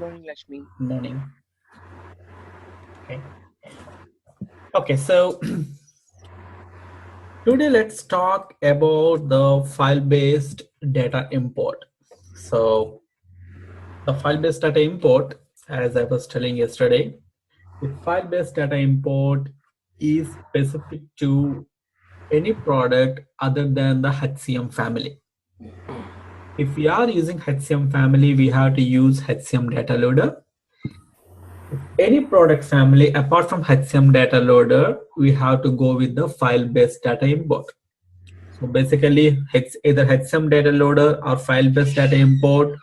Morning, Lakshmi. Morning. Okay, so today let's talk about the file-based data import. So the file-based data import, as I was telling yesterday, the file-based data import is specific to any product other than the HCM family. If we are using HCM family, we have to use HCM data loader. Any product family apart from HCM data loader, we have to go with the file-based data import. So basically, it's either HCM data loader or file-based data import.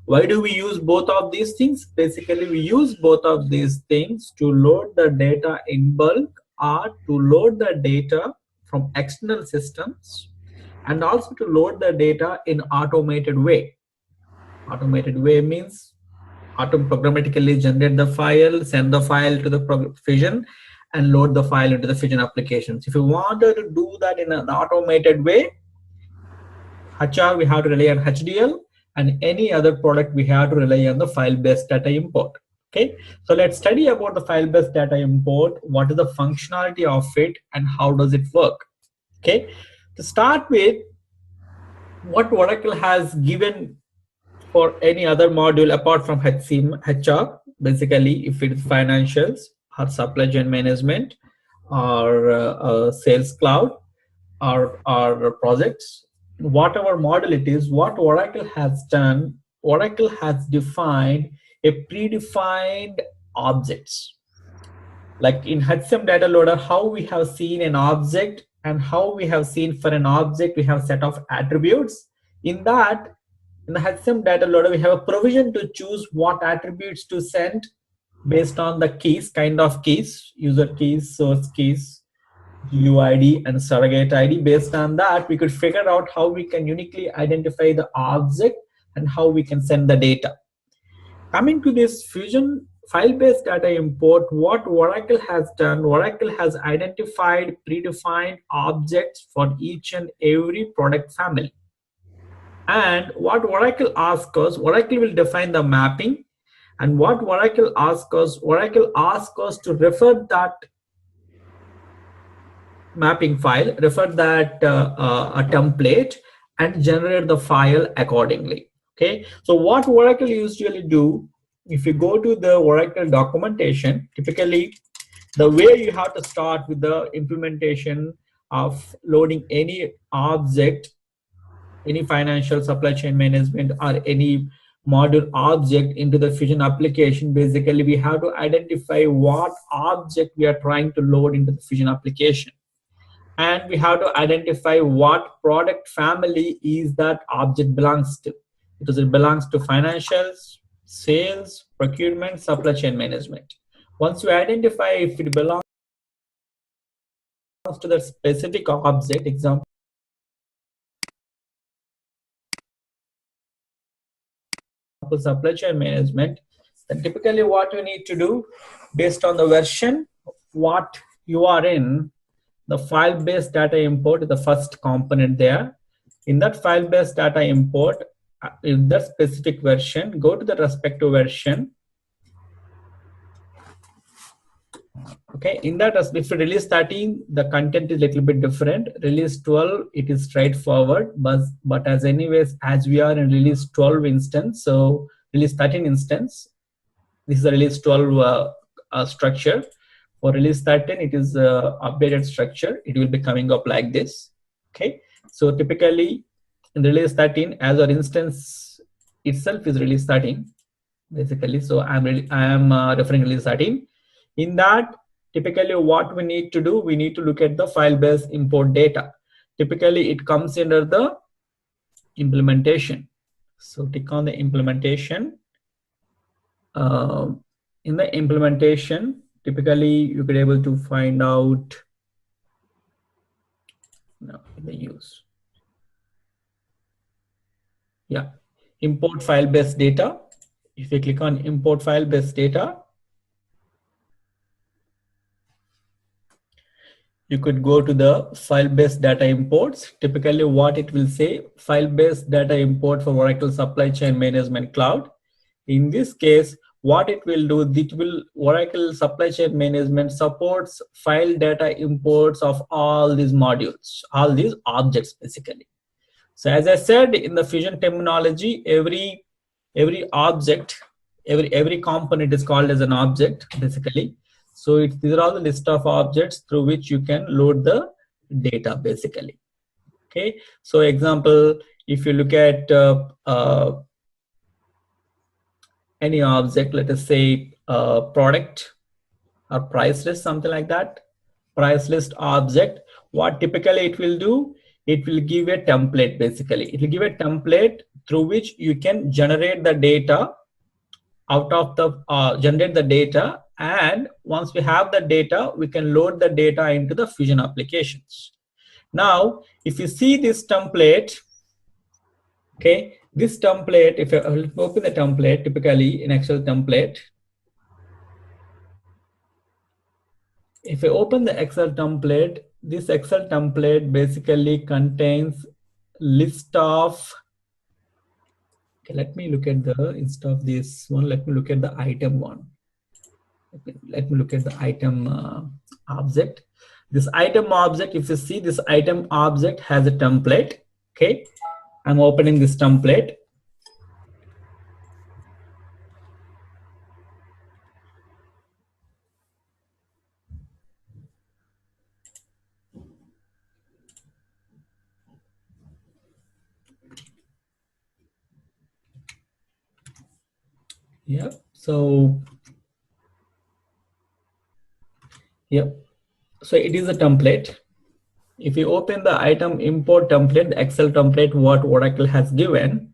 Why do we use both of these things? Basically, we use both of these things to load the data in bulk or to load the data from external systems, and also to load the data in automated way. Automated way means programmatically generate the file, send the file to the Fusion, and load the file into the Fusion applications. If you wanted to do that in an automated way, HR we have to rely on HDL, and any other product we have to rely on the file-based data import. Okay, so let's study about the file-based data import. What is the functionality of it, and how does it work? Okay, to start with, what Oracle has given for any other module apart from HCM, HR, basically if it is financials or supply chain management or sales cloud or projects, whatever model it is, what Oracle has done, Oracle has defined a predefined objects. Like in HCM data loader, how we have seen an object and how we have seen for an object, we have set of attributes. In that, in the HCM data loader, we have a provision to choose what attributes to send based on the keys, kind of keys, user keys, source keys, UID, and surrogate ID. Based on that, we could figure out how we can uniquely identify the object and how we can send the data. Coming to this Fusion file-based data import, what Oracle has done, Oracle has identified predefined objects for each and every product family. And what Oracle asks us, Oracle will define the mapping. And what Oracle asks us to refer that mapping file, refer that a template, and generate the file accordingly. Okay, so what Oracle usually do, if you go to the Oracle documentation, typically the way you have to start with the implementation of loading any object, any financial supply chain management or any module object into the Fusion application, basically we have to identify what object we are trying to load into the Fusion application. And we have to identify what product family is that object belongs to, because it belongs to financials, sales, procurement, supply chain management. Once you identify if it belongs to the specific object, example, supply chain management, then typically what you need to do, based on the version what you are in, the file-based data import is the first component there. In that file-based data import, in that specific version, go to the respective version. Okay, in that, if you release 13, the content is a little bit different. Release 12, it is straightforward, but as anyways, as we are in release 12 instance, so release 13 instance, this is a release 12 structure. For release 13, it is updated structure. It will be coming up like this. Okay, so typically in release 13, as our instance itself is release 13, basically. So I am referring release 13. In that, typically what we need to do, we need to look at the file-based import data. Typically it comes under the implementation. So click on the implementation. In the implementation, typically you could able to find out the use. Yeah, import file-based data. If you click on import file-based data, you could go to the file-based data imports. Typically what it will say, file-based data import for Oracle Supply Chain Management Cloud. In this case, what it will do, it will Oracle Supply Chain Management supports file data imports of all these modules, all these objects basically. So as I said in the Fusion terminology, every object, every component is called as an object basically. So these are all the list of objects through which you can load the data basically. Okay, so example, if you look at any object, let us say product or price list, something like that, price list object, what typically it will do, it will give a template basically. It will give a template through which you can generate the data out of the generate the data, and once we have the data, we can load the data into the Fusion applications. Now if you see this template, okay, this template, if you open the template, typically in Excel template, if you open the Excel template, this Excel template basically contains list of, okay, let me look at the, instead of this one, let me look at the item one. Let me look at the item object. This item object, if you see, this item object has a template. Okay, I'm opening this template. Yeah, so yep, so it is a template. If you open the item import template, the Excel template what Oracle has given,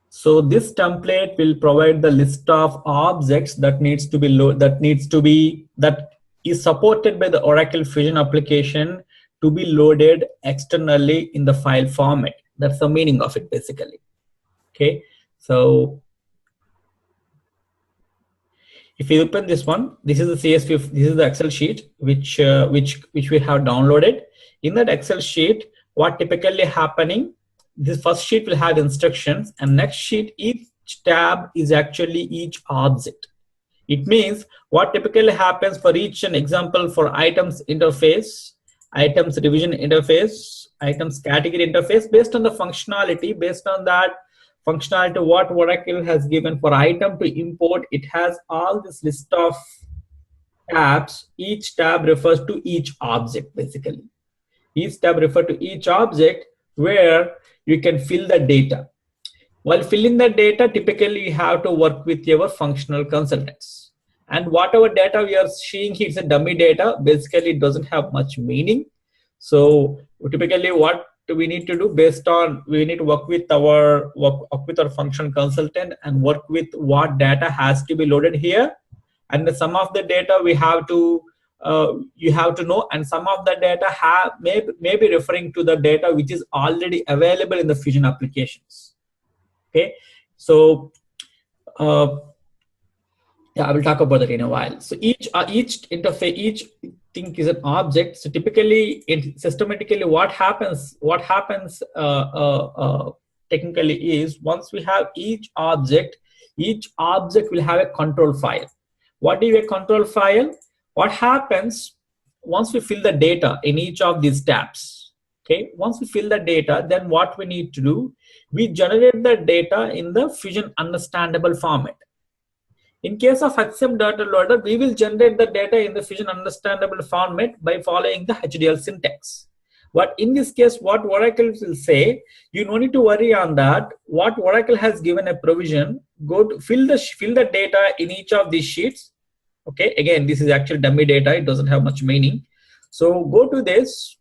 so this template will provide the list of objects that needs to be that is supported by the Oracle Fusion application to be loaded externally in the file format. That's the meaning of it basically. Okay, so if you open this one, this is the CSV, this is the Excel sheet which we have downloaded. In that Excel sheet, what typically happening, this first sheet will have instructions, and next sheet, each tab is actually each object. It means what typically happens for each an example for items interface, items revision interface, items category interface, based on the functionality, based on that functionality what Oracle has given for item to import, it has all this list of tabs. Each tab refers to each object basically. Each tab refers to each object where you can fill the data. While filling the data, typically you have to work with your functional consultants. And whatever data we are seeing here is a dummy data. Basically, it doesn't have much meaning. So typically what we need to do, based on, we need to work with our functional consultant and work with what data has to be loaded here. And some of the data we have to you have to know, and some of the data may be referring to the data which is already available in the Fusion applications. Okay, so yeah, I will talk about that in a while. So each interface, each thing is an object. So typically, systematically, what happens technically is, once we have each object will have a control file. What is a control file? What happens once we fill the data in each of these tabs? Okay, once we fill the data, then what we need to do, we generate the data in the Fusion understandable format. In case of HCM data loader, we will generate the data in the Fusion understandable format by following the HDL syntax. But in this case, what Oracle will say, you don't need to worry on that. What Oracle has given a provision, go to fill the data in each of these sheets. Okay, again, this is actually dummy data, it doesn't have much meaning. So go to this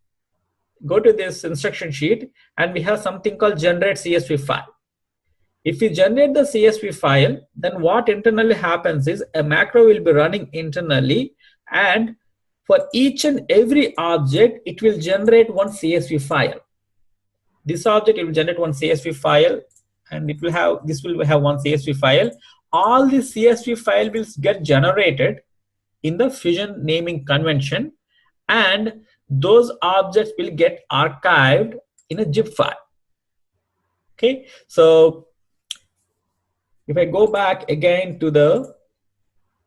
instruction sheet, and we have something called generate CSV file. If we generate the CSV file, then what internally happens is a macro will be running internally, and for each and every object, it will generate one CSV file. This object, it will generate one CSV file, and this will have one CSV file. All the CSV file will get generated in the Fusion naming convention, and those objects will get archived in a zip file. Okay, so If I go back again to the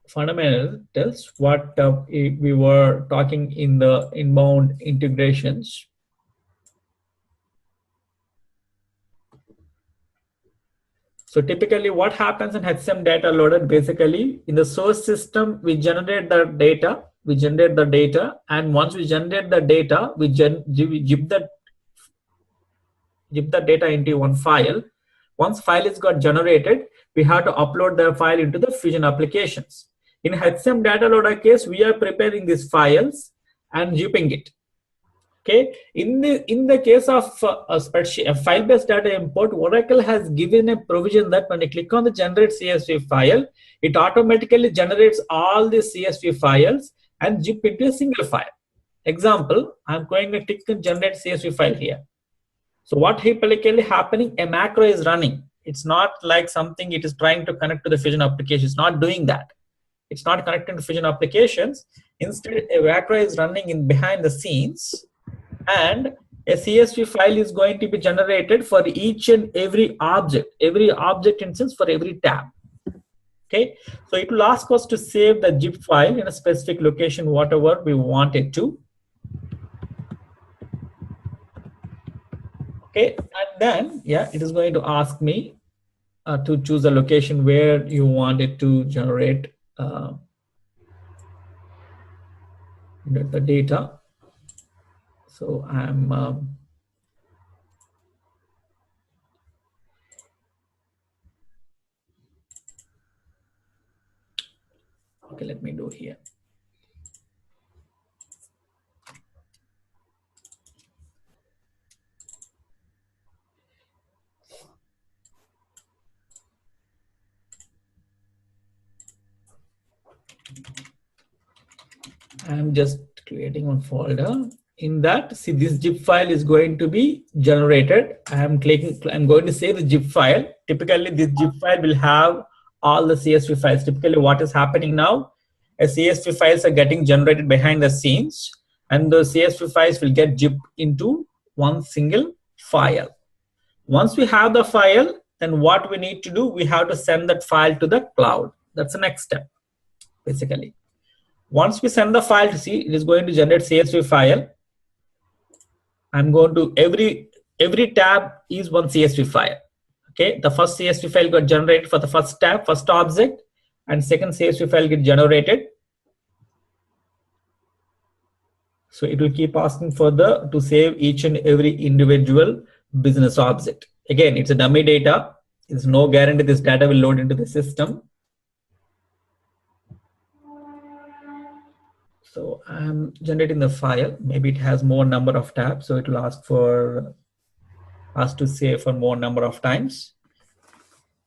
fundamentals, what we were talking in the inbound integrations. So typically what happens in HCM data loaded, basically in the source system, we generate the data, and once we generate the data, we zip the data into one file. Once file is got generated, we have to upload the file into the Fusion applications. In HCM data loader case, we are preparing these files and zipping it. Okay, in the case of a spreadsheet, a file-based data import, Oracle has given a provision that when you click on the generate CSV file, it automatically generates all the CSV files and zip into a single file. Example, I'm going to click on generate CSV file here. So what typically happening, a macro is running. It's not like something it is trying to connect to the Fusion application. It's not doing that. It's not connecting to Fusion applications. Instead, a macro is running in behind the scenes, and a CSV file is going to be generated for each and every object instance for every tab. Okay, so it will ask us to save the zip file in a specific location, whatever we want it to. Okay, and then it is going to ask me to choose a location where you want it to generate the data. So I'm okay, let me do here. I'm just creating one folder. In that, see, this zip file is going to be generated. I'm going to save the zip file. Typically, this zip file will have all the CSV files. Typically, what is happening now, CSV files are getting generated behind the scenes, and the CSV files will get zipped into one single file. Once we have the file, then what we need to do, we have to send that file to the cloud. That's the next step, basically. Once we send the file to see, it is going to generate CSV file. I'm going to every tab is one CSV file. Okay, the first CSV file got generated for the first tab, first object, and second CSV file get generated. So it will keep asking for to save each and every individual business object. Again, it's a dummy data. There's no guarantee this data will load into the system. So I'm generating the file. Maybe it has more number of tabs, so it will ask for us to save for more number of times.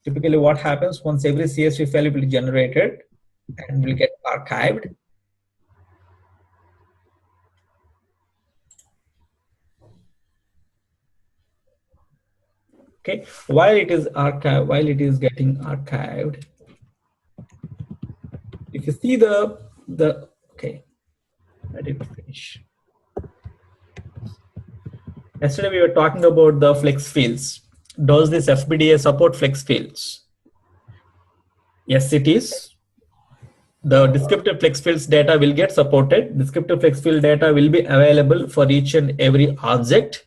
Typically, what happens once every CSV file will be generated and will get archived. Okay, while it is getting archived, if you see okay, I didn't finish. Yesterday we were talking about the flex fields. Does this FBDA support flex fields? Yes, it is. The descriptive flex fields data will get supported. Descriptive flex field data will be available for each and every object.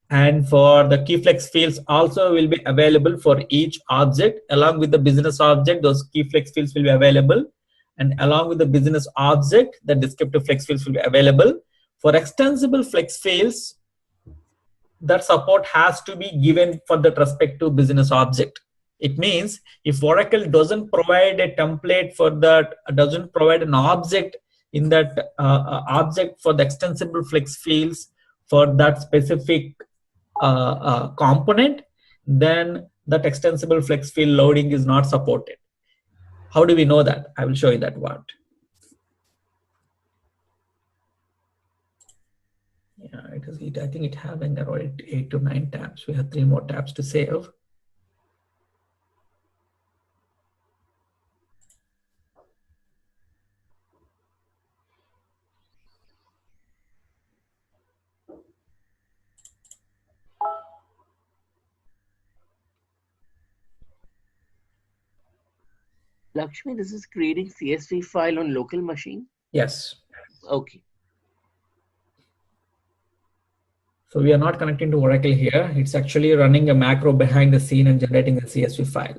And for the key flex fields also will be available for each object. Along with the business object, those key flex fields will be available. And along with the business object, the descriptive flex fields will be available. For extensible flex fields, that support has to be given for that respective business object. It means if Oracle doesn't provide a template for that, doesn't provide an object in that object for the extensible flex fields for that specific component, then that extensible flex field loading is not supported. How do we know that? I will show you that what. Yeah, I think it having around 8 to 9 tabs. We have 3 more tabs to save. Lakshmi, this is creating CSV file on local machine. Yes. Okay. So we are not connecting to Oracle here. It's actually running a macro behind the scene and generating the CSV file.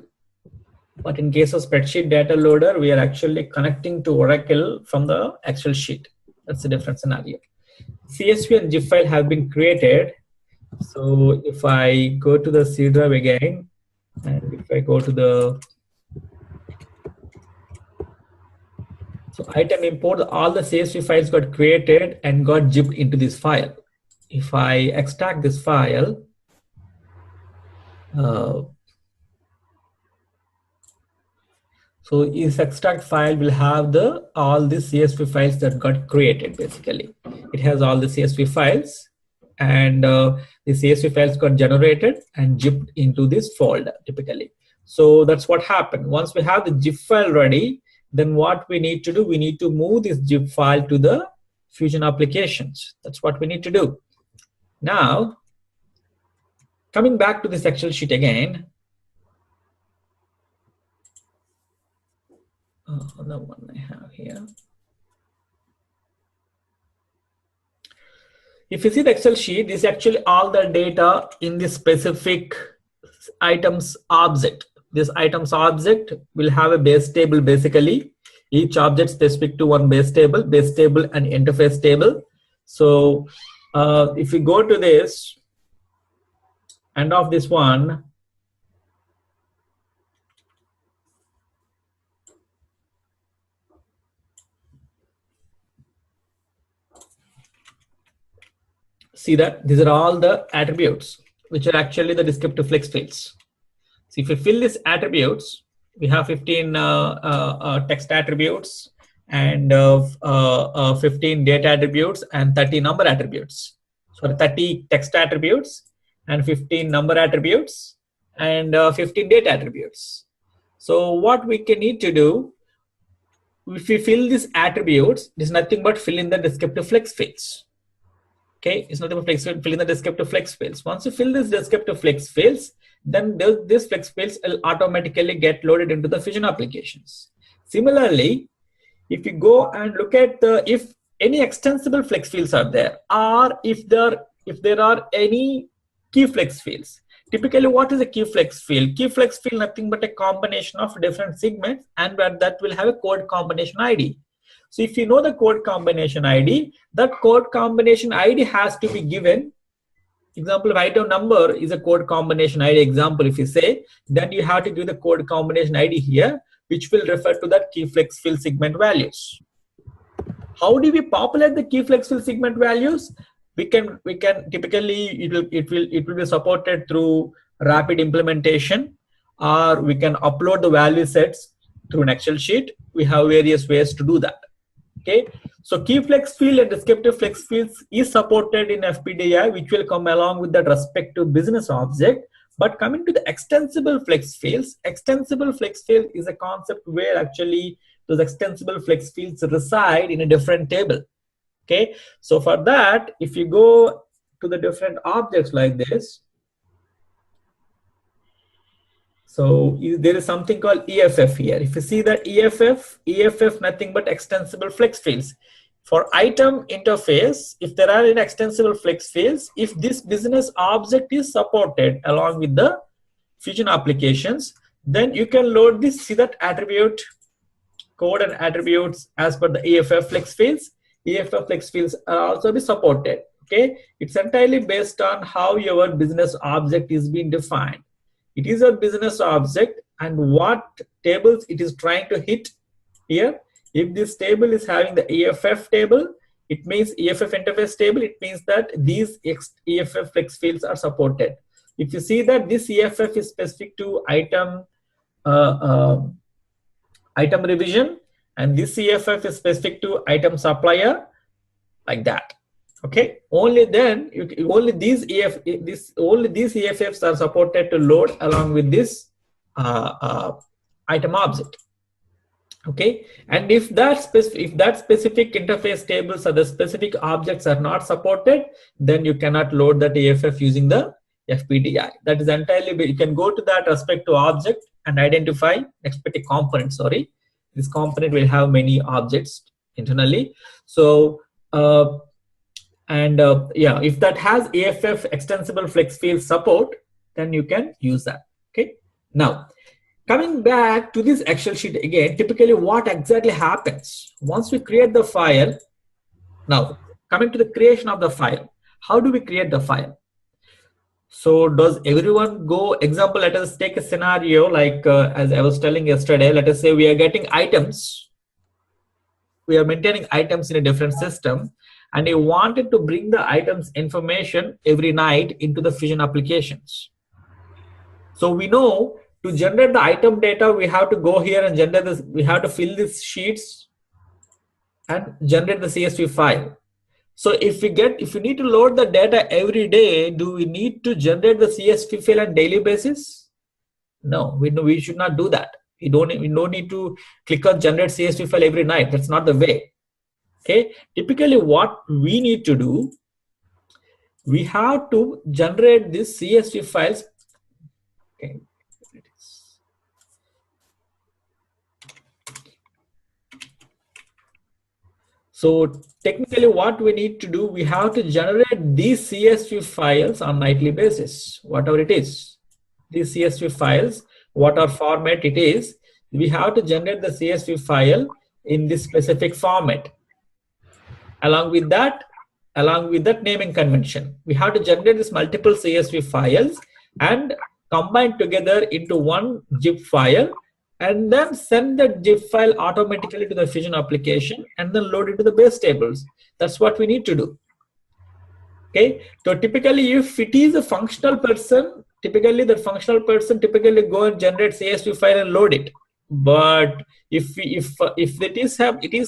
But in case of spreadsheet data loader, we are actually connecting to Oracle from the Excel sheet. That's a different scenario. CSV and zip file have been created. So if I go to the C drive again, and if I go to the item import, all the CSV files got created and got zipped into this file. If I extract this file, so this extract file will have all the CSV files that got created. Basically, it has all the CSV files, and the CSV files got generated and zipped into this folder typically. So that's what happened. Once we have the zip file ready, then what we need to do, we need to move this zip file to the Fusion applications. That's what we need to do. Now, coming back to this Excel sheet again. The one I have here. If you see the Excel sheet, this is actually all the data in this specific items object. This items object will have a base table basically. Each object specific to one base table and interface table. So if we go to this, end of this one, see that these are all the attributes, which are actually the descriptive flex fields. So if you fill these attributes, we have 15 text attributes and 15 data attributes and 30 number attributes. So 30 text attributes and 15 number attributes and 15 data attributes. So what we can need to do, if we fill these attributes, it's nothing but fill in the descriptive flex fields. Okay, it's nothing but fill in the descriptive flex fields. Once you fill this descriptive flex fields, then these flex fields will automatically get loaded into the Fusion applications. Similarly, if you go and look at if any extensible flex fields are there, or if there are any key flex fields. Typically, what is a key flex field? Key flex field nothing but a combination of different segments, and where that will have a code combination ID. So if you know the code combination ID, that code combination ID has to be given. Example of item number is a code combination ID example. If you say, then you have to give the code combination ID here, which will refer to that key flex field segment values. How do we populate the key flex field segment values? We can typically it will be supported through rapid implementation, or we can upload the value sets through an Excel sheet. We have various ways to do that. Okay, so key flex field and descriptive flex fields is supported in FPDI, which will come along with that respective business object. But coming to the extensible flex field is a concept where actually those extensible flex fields reside in a different table. Okay, so for that, if you go to the different objects like this, so there is something called EFF here. If you see that EFF nothing but extensible flex fields. For item interface, if there are any extensible flex fields, if this business object is supported along with the Fusion applications, then you can load this, see that attribute code and attributes as per the EFF flex fields. EFF flex fields are also be supported. Okay, it's entirely based on how your business object is being defined. It is a business object and what tables it is trying to hit here. If this table is having the EFF table, it means EFF interface table, it means that these EFF flex fields are supported. If you see that this EFF is specific to item revision, and this EFF is specific to item supplier, like that. Okay, only then only these EFFs are supported to load along with this item object. Okay, and if that specific interface tables or the specific objects are not supported, then you cannot load that EFF using the FPDI. That is entirely, you can go to that respective object and identify respective component. Sorry, this component will have many objects internally. So yeah, if that has AFF extensible flex field support, then you can use that. Okay. Now, coming back to this Excel sheet again, typically what exactly happens once we create the file? Now, coming to the creation of the file, how do we create the file? So does everyone go, example, let us take a scenario like as I was telling yesterday, let us say we are getting items. We are maintaining items in a different system, and you wanted to bring the items information every night into the Fusion applications. So we know to generate the item data, we have to go here and generate this, we have to fill these sheets and generate the CSV file. So if we need to load the data every day, do we need to generate the CSV file on daily basis? No, we should not do that. We don't need to click on generate CSV file every night. That's not the way. Okay. Typically what we need to do, we have to generate these CSV files. Okay. So technically what we need to do, we have to generate these CSV files on nightly basis, whatever it is. These CSV files, whatever format it is, we have to generate the CSV file in this specific format. Along with that naming convention, we have to generate this multiple CSV files and combine together into one zip file, and then send the zip file automatically to the Fusion application and then load it to the base tables. That's what we need to do. Okay, so typically if it is a functional person, typically the functional person typically go and generate CSV file and load it. But if it is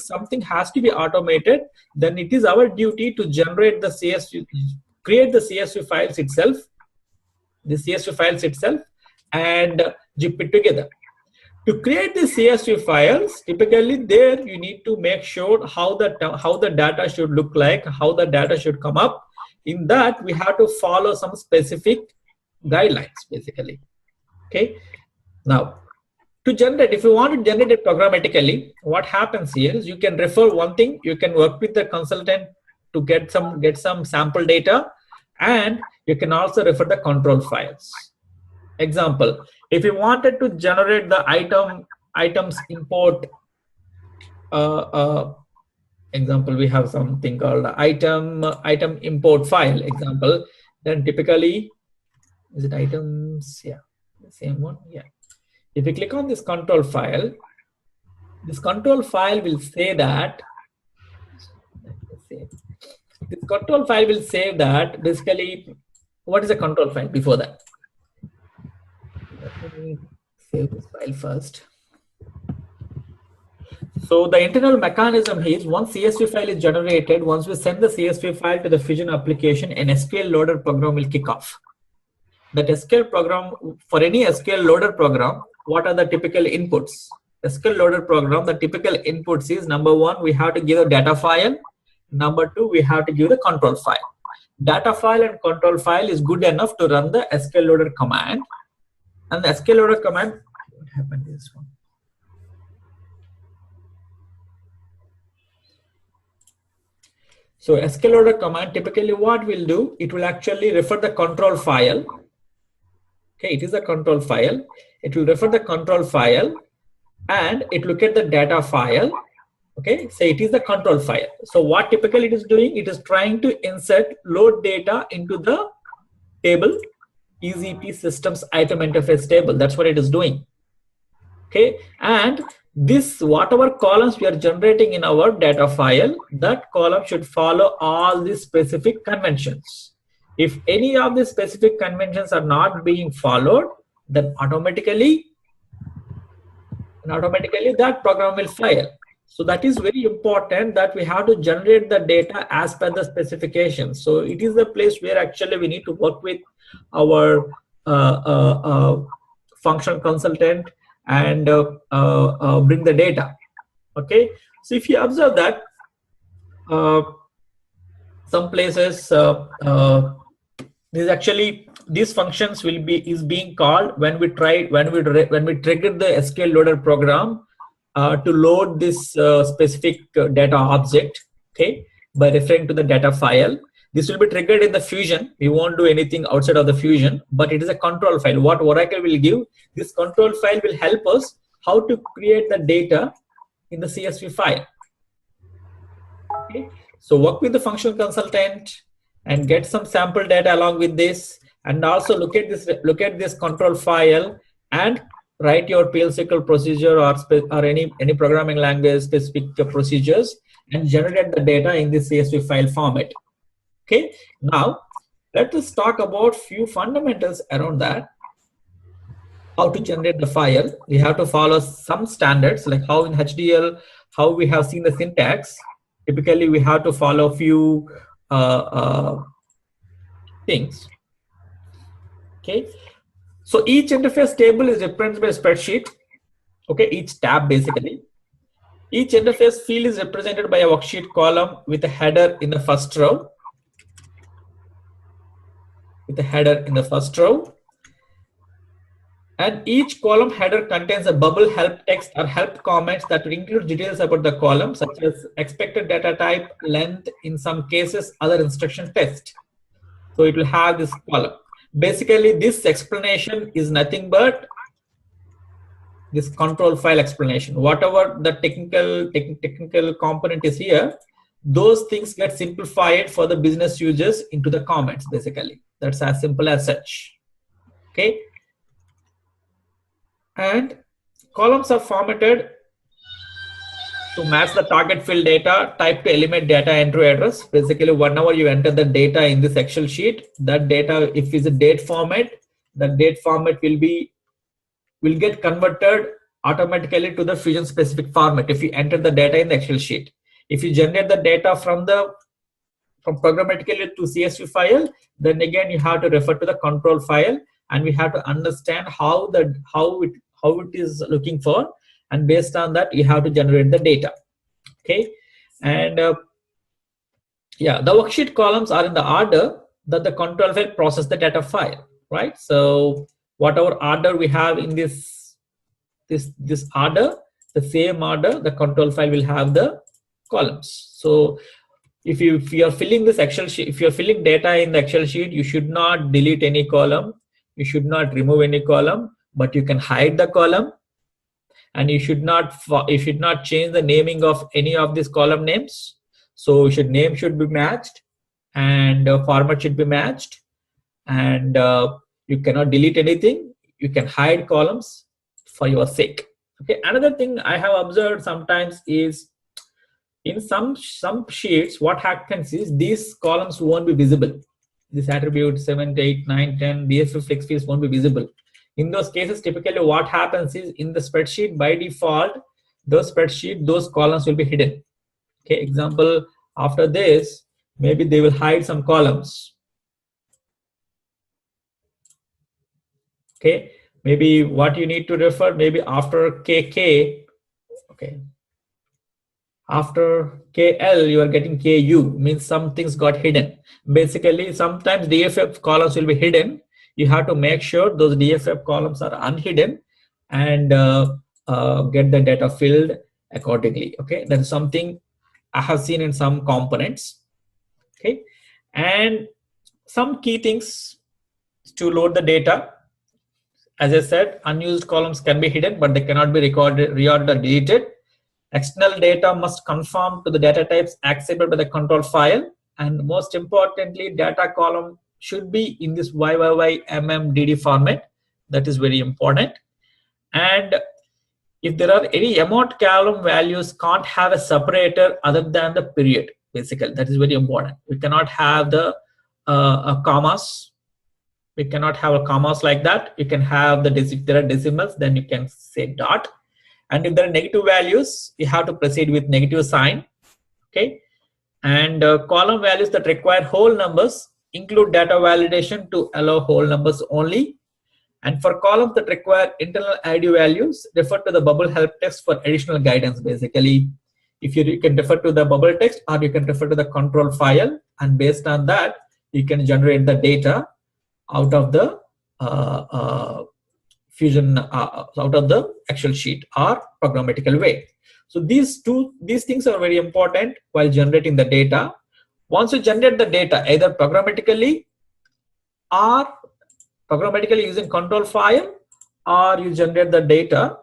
something has to be automated, then it is our duty to generate the CSV, create the CSV files itself, and zip it together. To create the CSV files, typically there you need to make sure how the data should look like, how the data should come up. In that, we have to follow some specific guidelines, basically. Okay. Now, to generate, if you want to generate it programmatically, what happens here is you can refer one thing. You can work with the consultant to get some sample data, and you can also refer the control files. Example, if you wanted to generate the items import, example, we have something called item import file example, then typically, is it items? Yeah, the same one. Yeah. If you click on this control file will say that, this control file will say that basically, what is a control file before that? Let me save this file first. So the internal mechanism is once CSV file is generated, once we send the CSV file to the Fusion application, an SQL loader program will kick off. That SQL program, for any SQL loader program, what are the typical inputs? SQL loader program, the typical inputs is number one, we have to give a data file. Number two, we have to give the control file. Data file and control file is good enough to run the SQL loader command. And the SQL loader command, what happened to this one? So SQL loader command, typically what will do, it will actually refer the control file. Okay, it is a control file. It will refer the control file and it look at the data file. Okay, so it is the control file. So what typically it is doing, it is trying to insert load data into the table, EZP systems item interface table. That's what it is doing. Okay, and this whatever columns we are generating in our data file, that column should follow all these specific conventions. If any of the specific conventions are not being followed, then automatically that program will fail. So that is very important that we have to generate the data as per the specifications. So it is the place where actually we need to work with our functional consultant and bring the data. Okay, so if you observe that some places this is actually these functions is being called when we trigger the SQL loader program to load this specific data object, okay, by referring to the data file. This will be triggered in the Fusion. We won't do anything outside of the Fusion, but it is a control file. What Oracle will give, this control file will help us how to create the data in the CSV file. Okay, so work with the functional consultant and get some sample data along with this, and also look at this control file and write your PL SQL procedure or any programming language specific procedures and generate the data in the CSV file format. Okay, now let us talk about few fundamentals around that. How to generate the file. We have to follow some standards, like how in HDL, how we have seen the syntax. Typically, we have to follow a few things. Okay, so each interface table is represented by a spreadsheet. Okay, each tab basically. Each interface field is represented by a worksheet column with a header in the first row. And each column header contains a bubble help text or help comments that will include details about the column, such as expected data type, length, in some cases, other instruction text. So it will have this column. Basically, this explanation is nothing but this control file explanation. Whatever the technical component is here, those things get simplified for the business users into the comments, basically. That's as simple as such. Okay. And columns are formatted to match the target field data type to eliminate data entry address. Basically, whenever you enter the data in this Excel sheet, that data, if it's a date format, the date format will get converted automatically to the Fusion specific format if you enter the data in the Excel sheet. If you generate the data from programmatically to CSV file, then again you have to refer to the control file, and we have to understand how it is looking for, and based on that you have to generate the data. Okay, and yeah, the worksheet columns are in the order that the control file process the data file, right? So whatever order we have in this order, the same order the control file will have the columns. So if you are filling this Excel sheet, if you are filling data in the Excel sheet, you should not delete any column, you should not remove any column, but you can hide the column, and you should not change the naming of any of these column names. So name should be matched, and format should be matched, and you cannot delete anything. You can hide columns for your sake. Okay. Another thing I have observed sometimes is in some sheets, what happens is these columns won't be visible. This attribute 7, 8, 9, 10, DFF flex fields won't be visible. In those cases, typically what happens is in the spreadsheet, by default, those columns will be hidden. Okay, example, after this, maybe they will hide some columns. Okay, maybe what you need to refer, maybe after KK, okay, after KL, you are getting KU, means some things got hidden. Basically, sometimes DFF columns will be hidden. You have to make sure those DFF columns are unhidden and get the data filled accordingly. Okay, that's something I have seen in some components. Okay, and some key things to load the data. As I said, unused columns can be hidden, but they cannot be recorded, reordered, or deleted. External data must conform to the data types accepted by the control file, and most importantly, data column should be in this YYYMMDD format. That is very important. And if there are any amount column values, can't have a separator other than the period. Basically, that is very important. We cannot have the commas. We cannot have a commas like that. You can have if there are decimals, then you can say dot. And if there are negative values, you have to proceed with negative sign. Okay, and column values that require whole numbers include data validation to allow whole numbers only. And for columns that require internal ID values, refer to the bubble help text for additional guidance. Basically, if you can refer to the bubble text, or you can refer to the control file, and based on that, you can generate the data out of the Fusion, out of the Excel sheet or programmatical way. So these things are very important while generating the data. Once you generate the data either programmatically or programmatically using control file, or you generate the data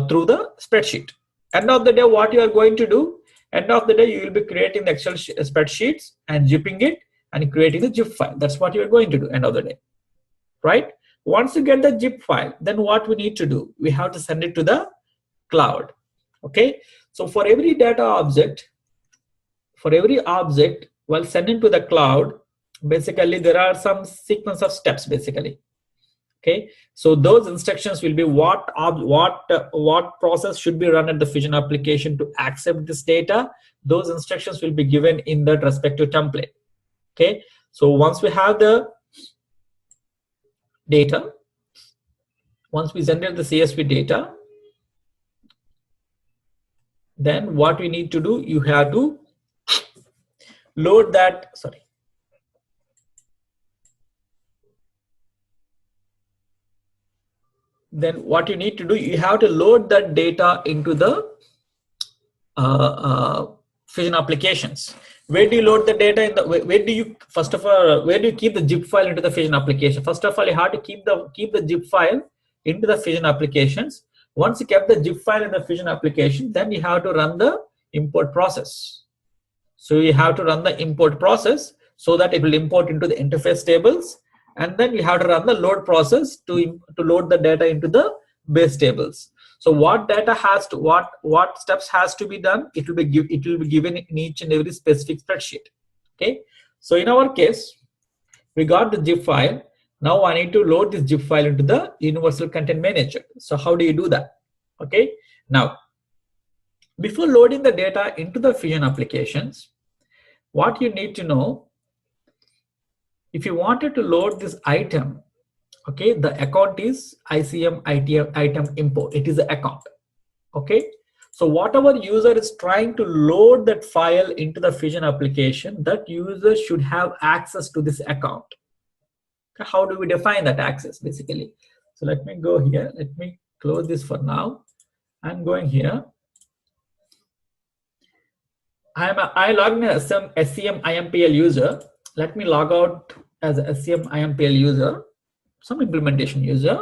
through the spreadsheet. End of the day, what you are going to do, end of the day, you will be creating the Excel spreadsheets and zipping it and creating the zip file. That's what you are going to do end of the day, right? Once you get the zip file, then what we need to do, we have to send it to the cloud. Okay, so for every data object, while sending to the cloud, basically there are some sequence of steps basically. Okay, so those instructions will be what process should be run at the Fusion application to accept this data. Those instructions will be given in that respective template. Okay, so once we have the data, once we generate the CSV data, then what we need to do, you have to load that, then what you need to do, you have to load that data into the Fusion applications. Where do you load the data in the, where do you, first of all, where do you keep the zip file into the Fusion application? First of all, you have to keep the zip file into the Fusion applications. Once you kept the zip file in the Fusion application, then you have to run the import process. So you have to run the import process so that it will import into the interface tables, and then you have to run the load process to load the data into the base tables. So what data has to, what steps has to be done, it will be given in each and every specific spreadsheet. Okay, so in our case, we got the zip file. Now I need to load this zip file into the Universal Content Manager. So how do you do that? Okay, now before loading the data into the Fusion applications, what you need to know, if you wanted to load this item, okay, the account is HCM item import. It is the account. Okay, so whatever user is trying to load that file into the Fusion application, that user should have access to this account. How do we define that access basically? So let me go here. Let me close this for now. I'm going here. I logged in as some HCM IMPL user. Let me log out as a HCM IMPL user, some implementation user.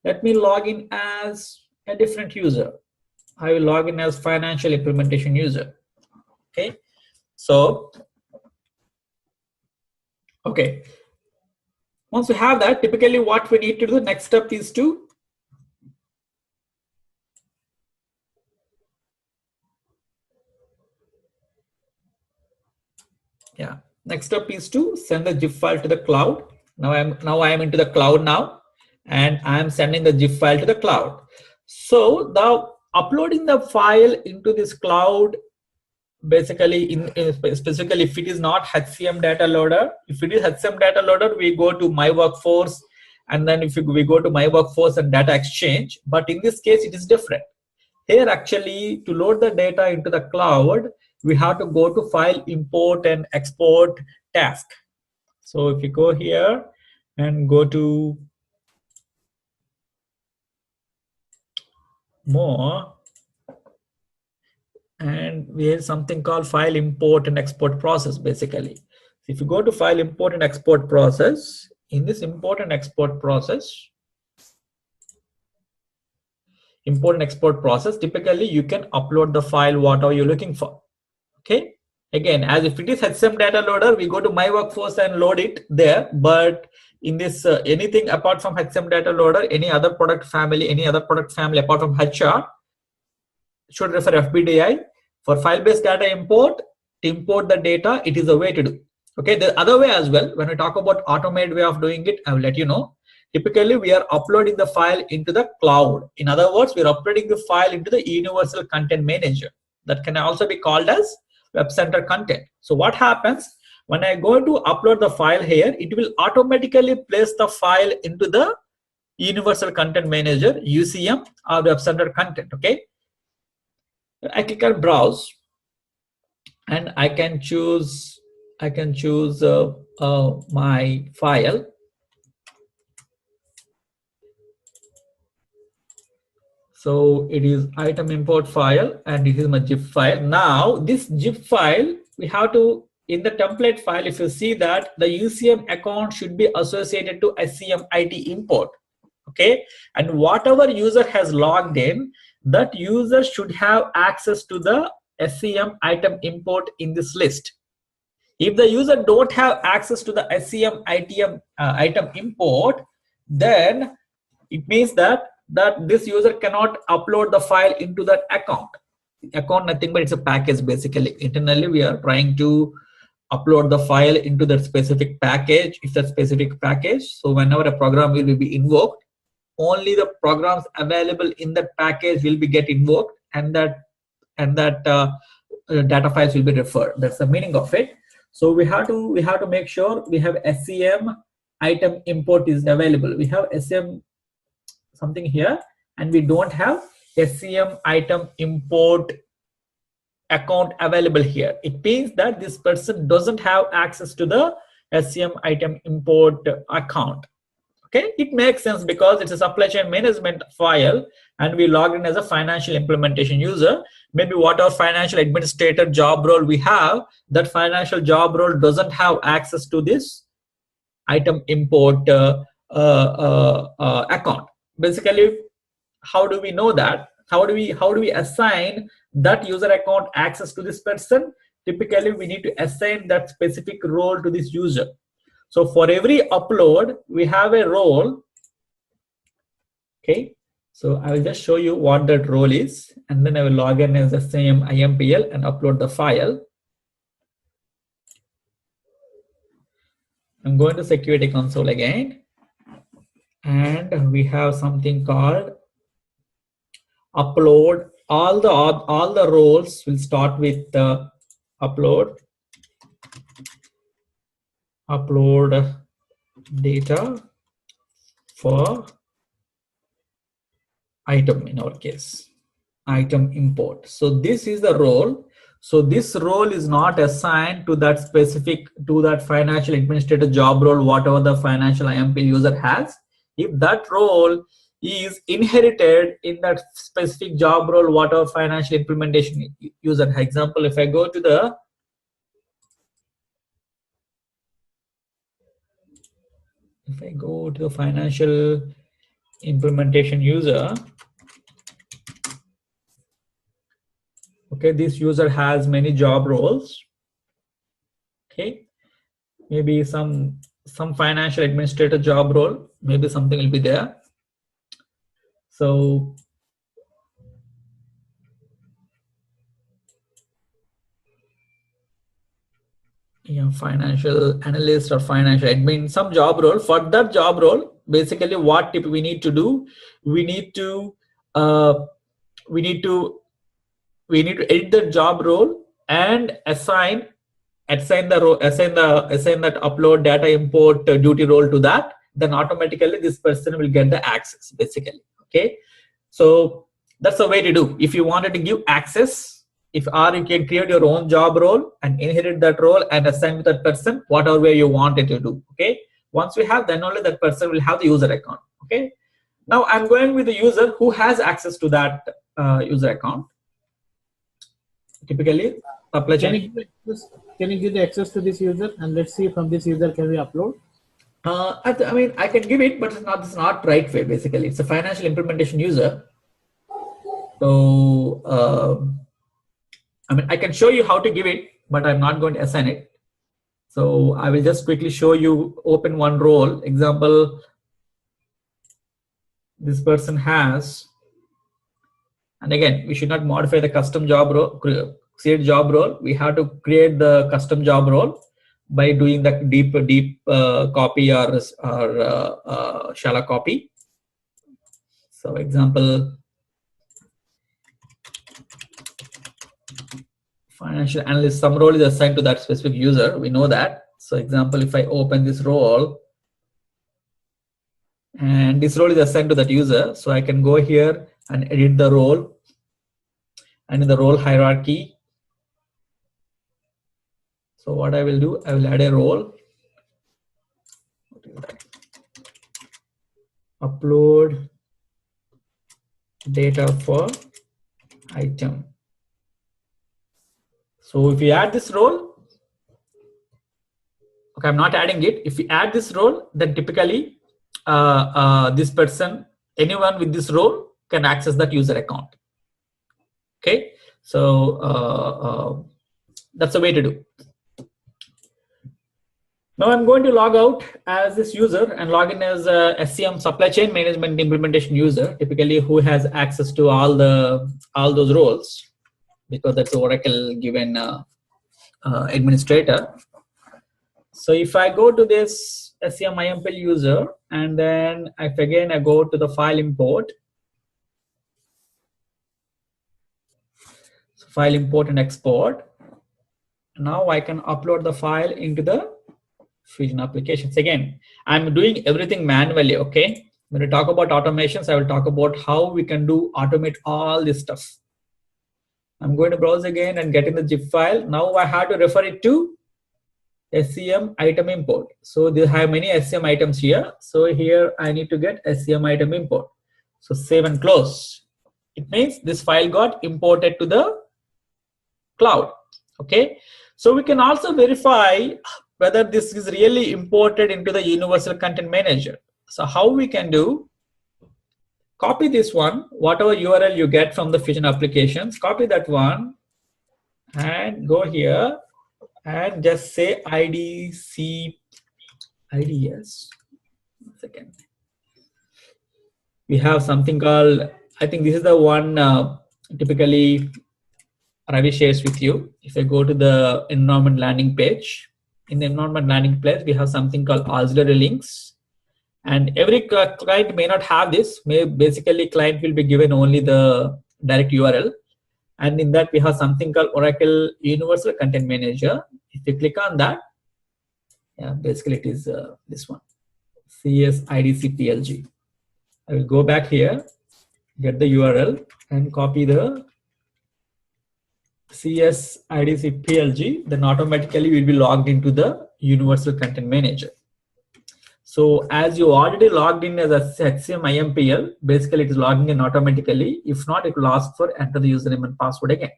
Let me log in as a different user. I will log in as financial implementation user. Okay, so okay. Once we have that, typically what we need to do, next step is to next step is to send the zip file to the cloud. Now I am into the cloud now, and I am sending the zip file to the cloud. So the uploading the file into this cloud, basically specifically if it is not HCM data loader, if it is HCM data loader, we go to My Workforce, and then if we go to My Workforce and Data Exchange. But in this case, it is different. Here actually, to load the data into the cloud, we have to go to File, Import and Export task. So if you go here and go to More, and we have something called File, Import and Export process basically. If you go to File, Import and Export process, in this import and export process, typically you can upload the file whatever you're looking for. Okay, again, as if it is HCM data loader, we go to My Workforce and load it there. But in this anything apart from HCM data loader, any other product family apart from HR should refer FBDI. For file-based data import, to import the data, it is a way to do. Okay, the other way as well, when we talk about automated way of doing it, I will let you know. Typically, we are uploading the file into the cloud. In other words, we are uploading the file into the Universal Content Manager. That can also be called as Web Center content. So what happens when I go to upload the file here, it will automatically place the file into the Universal Content Manager, UCM, or Web Center content. Okay, I click on browse, and I can choose my file. So it is item import file, and it is my zip file. Now this zip file, we have to, in the template file, if you see that the UCM account should be associated to HCM IT import. Okay, and whatever user has logged in, that user should have access to the SCM item import in this list. If the user don't have access to the SCM item import, then it means that this user cannot upload the file into that account. Account nothing but it's a package. Basically internally we are trying to upload the file into that specific package. It's a specific package, so whenever a program will be invoked, only the programs available in that package will be get invoked, and that data files will be referred. That's the meaning of it. So we have to make sure we have SCM item import is available. We have SCM something here, and we don't have SCM item import account available here. It means that this person doesn't have access to the SCM item import account. Okay, it makes sense because it's a supply chain management file, and we logged in as a financial implementation user. Maybe what our financial administrator job role we have, that financial job role doesn't have access to this item import account. Basically, how do we know that? How do we assign that user account access to this person? Typically, we need to assign that specific role to this user. So for every upload, we have a role. Okay, so I will just show you what that role is, and then I will log in as the same IMPL and upload the file. I'm going to security console again, and we have something called upload. All the roles will start with the upload data for item, in our case item import. So this is the role. So this role is not assigned to that specific, to that financial administrator job role, whatever the financial IMP user has. If that role is inherited in that specific job role, whatever financial implementation user. Example, if I go to the financial implementation user, okay, this user has many job roles. Okay, maybe some financial administrator job role, maybe something will be there. So financial analyst or financial admin, some job role. For that job role, basically what we need to do, we need to edit the job role and assign that upload data import duty role to that. Then automatically this person will get the access, basically. Okay, so that's the way to do. If you wanted to give access, you can create your own job role and inherit that role and assign to that person whatever way you want it to do. Okay, once we have, then only that person will have the user account. Okay, now I'm going with the user who has access to that user account. Typically, supply chain. Can you give the access to this user, and let's see from this user can we upload? I mean, I can give it, but it's not right way. Basically, it's a financial implementation user. So I mean, I can show you how to give it, but I'm not going to assign it. So I will just quickly show you. Open one role. Example, this person has, and again, we should not modify the custom job role, create job role. We have to create the custom job role by doing the deep copy or shallow copy. So example, financial analyst, some role is assigned to that specific user. We know that. So example, if I open this role, and this role is assigned to that user, so I can go here and edit the role, and in the role hierarchy, so what I will do, I will add a role. What is that? Upload data for item. So if we add this role, okay, I'm not adding it. If we add this role, then typically this person, anyone with this role can access that user account. Okay, so that's the way to do. Now I'm going to log out as this user and log in as a HCM supply chain management implementation user, typically who has access to all those roles, because that's Oracle given administrator. So if I go to this HCM IMPL user, and then if again I go to the file import, so file import and export. Now I can upload the file into the Fusion applications. Again, I'm doing everything manually. Okay, when we talk about automations, I will talk about how we can automate all this stuff. I'm going to browse again and get in the zip file. Now I have to refer it to HCM item import. So they have many HCM items here. So here I need to get HCM item import. So save and close. It means this file got imported to the cloud. Okay. So we can also verify whether this is really imported into the Universal Content Manager. So how we can do, copy this one, whatever URL you get from the Fusion applications, copy that one and go here and just say IDC, IDS. One second. We have something called, I think this is the one typically Ravi shares with you. If I go to the environment landing page, in the environment landing page, we have something called auxiliary links. And every client may not have this. Basically, client will be given only the direct URL. And in that, we have something called Oracle Universal Content Manager. If you click on that, yeah, basically it is this one, CSIDCPLG. I will go back here, get the URL, and copy the CSIDCPLG. Then automatically will be logged into the Universal Content Manager. So as you already logged in as a HCM IMPL, basically it is logging in automatically. If not, it will ask for enter the username and password again.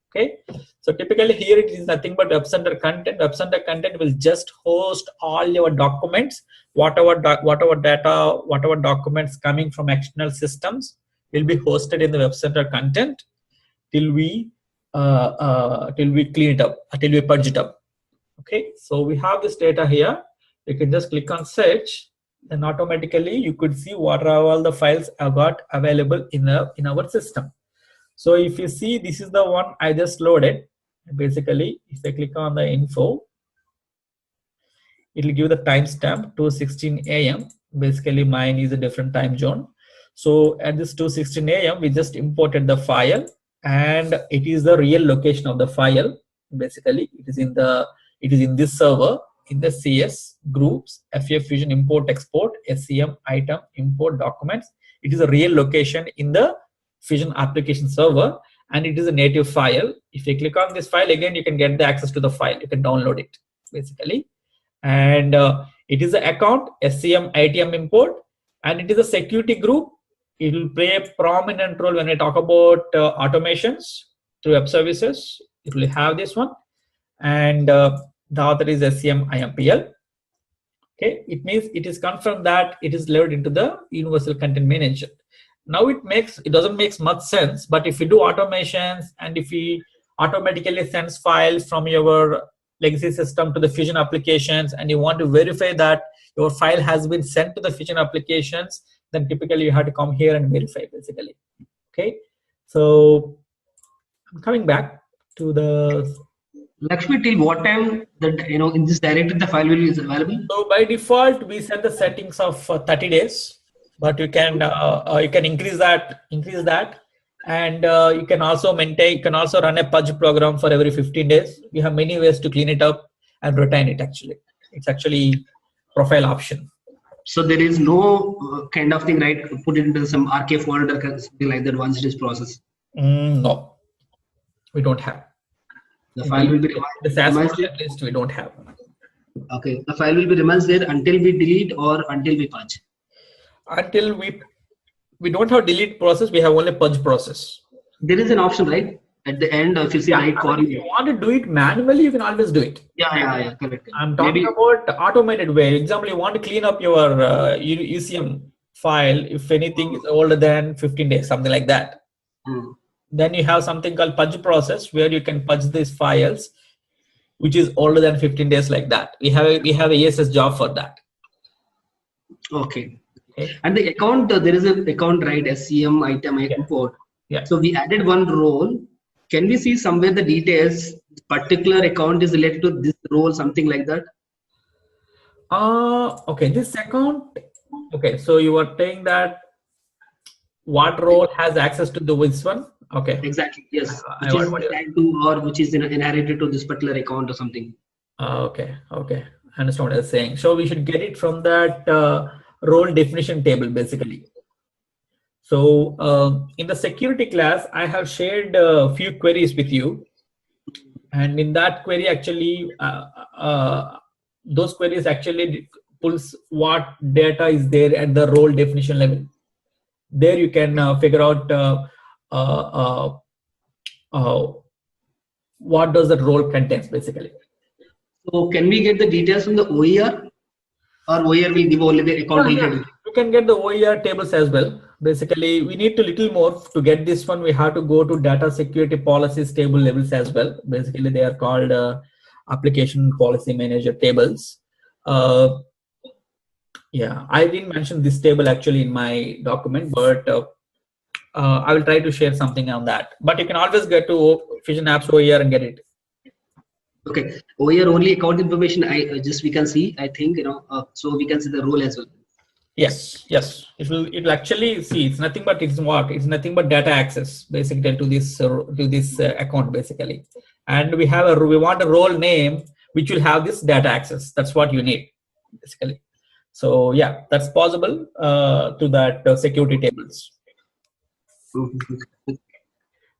Okay. So typically here it is nothing but Web Center content. Web Center content will just host all your documents, whatever data, whatever documents coming from external systems will be hosted in the Web Center content till we clean it up, till we purge it up. Okay. So we have this data here. You can just click on search, then automatically you could see what are all the files I've got available in our system. So if you see, this is the one I just loaded. Basically, if I click on the info, it will give the timestamp 2:16 a.m. Basically, mine is a different time zone. So at this 2:16 a.m., we just imported the file, and it is the real location of the file. Basically, it is in this server. In the CS groups, FF Fusion import export, SCM item import documents. It is a real location in the Fusion application server, and it is a native file. If you click on this file again, you can get the access to the file. You can download it basically, and it is an account SCM ITM import, and it is a security group. It will play a prominent role when I talk about automations through web services. It will have this one, and the author is SCM IMPL. Okay, it means it is confirmed that it is loaded into the Universal Content Manager. Now it doesn't make much sense, but if you do automations and if you automatically sends files from your legacy system to the Fusion applications and you want to verify that your file has been sent to the Fusion applications, then typically you have to come here and verify basically. Okay, so I'm coming back to the Lakshmi, till what time that in this directory the file will be available? So by default we set the settings of 30 days, but you can increase that, and you can also run a purge program for every 15 days. We have many ways to clean it up and retain it. Actually, it's actually profile option. So there is no kind of thing, right? Put it into some RK folder, something like that once it is processed. No, we don't have. The file will be at least we don't have. Okay, the file will be remains there until we delete or until we purge. Until we we don't have delete process, we have only purge process. There is an option, right? At the end, if you see right column. If you want to do it manually, you can always do it. Yeah, correct. I'm talking about automated way. Example, you want to clean up your UCM file if anything is older than 15 days, something like that. Then you have something called purge process where you can purge these files which is older than 15 days, like that. We have a ESS job for that. Okay. And the account, there is an account, right? HCM item import. Yeah. So we added one role. Can we see somewhere the details? Particular account is related to this role, something like that. Okay. This account. Okay. So you are saying that what role has access to this one? Okay. Exactly. Yes. Which is assigned to or which is inherited to this particular account or something. Okay. I understand what you're saying. So we should get it from that role definition table, basically. So in the security class, I have shared a few queries with you, and in that query, actually, those queries actually pulls what data is there at the role definition level. There you can figure out what does that role contains, basically. So can we get the details from the OER, or OER will give only the account? You can get the OER tables as well. Basically, we need to little more to get this one. We have to go to data security policies table levels as well. Basically, they are called application policy manager tables. Yeah, I didn't mention this table actually in my document, but I will try to share something on that. But you can always get to Fusion Apps OER and get it. Okay, OER only account information. We can see. I think so we can see the role as well. Yes. It will actually see. It's nothing but it's nothing but data access basically to this account basically. And we want a role name which will have this data access. That's what you need basically. So yeah, that's possible to that security tables.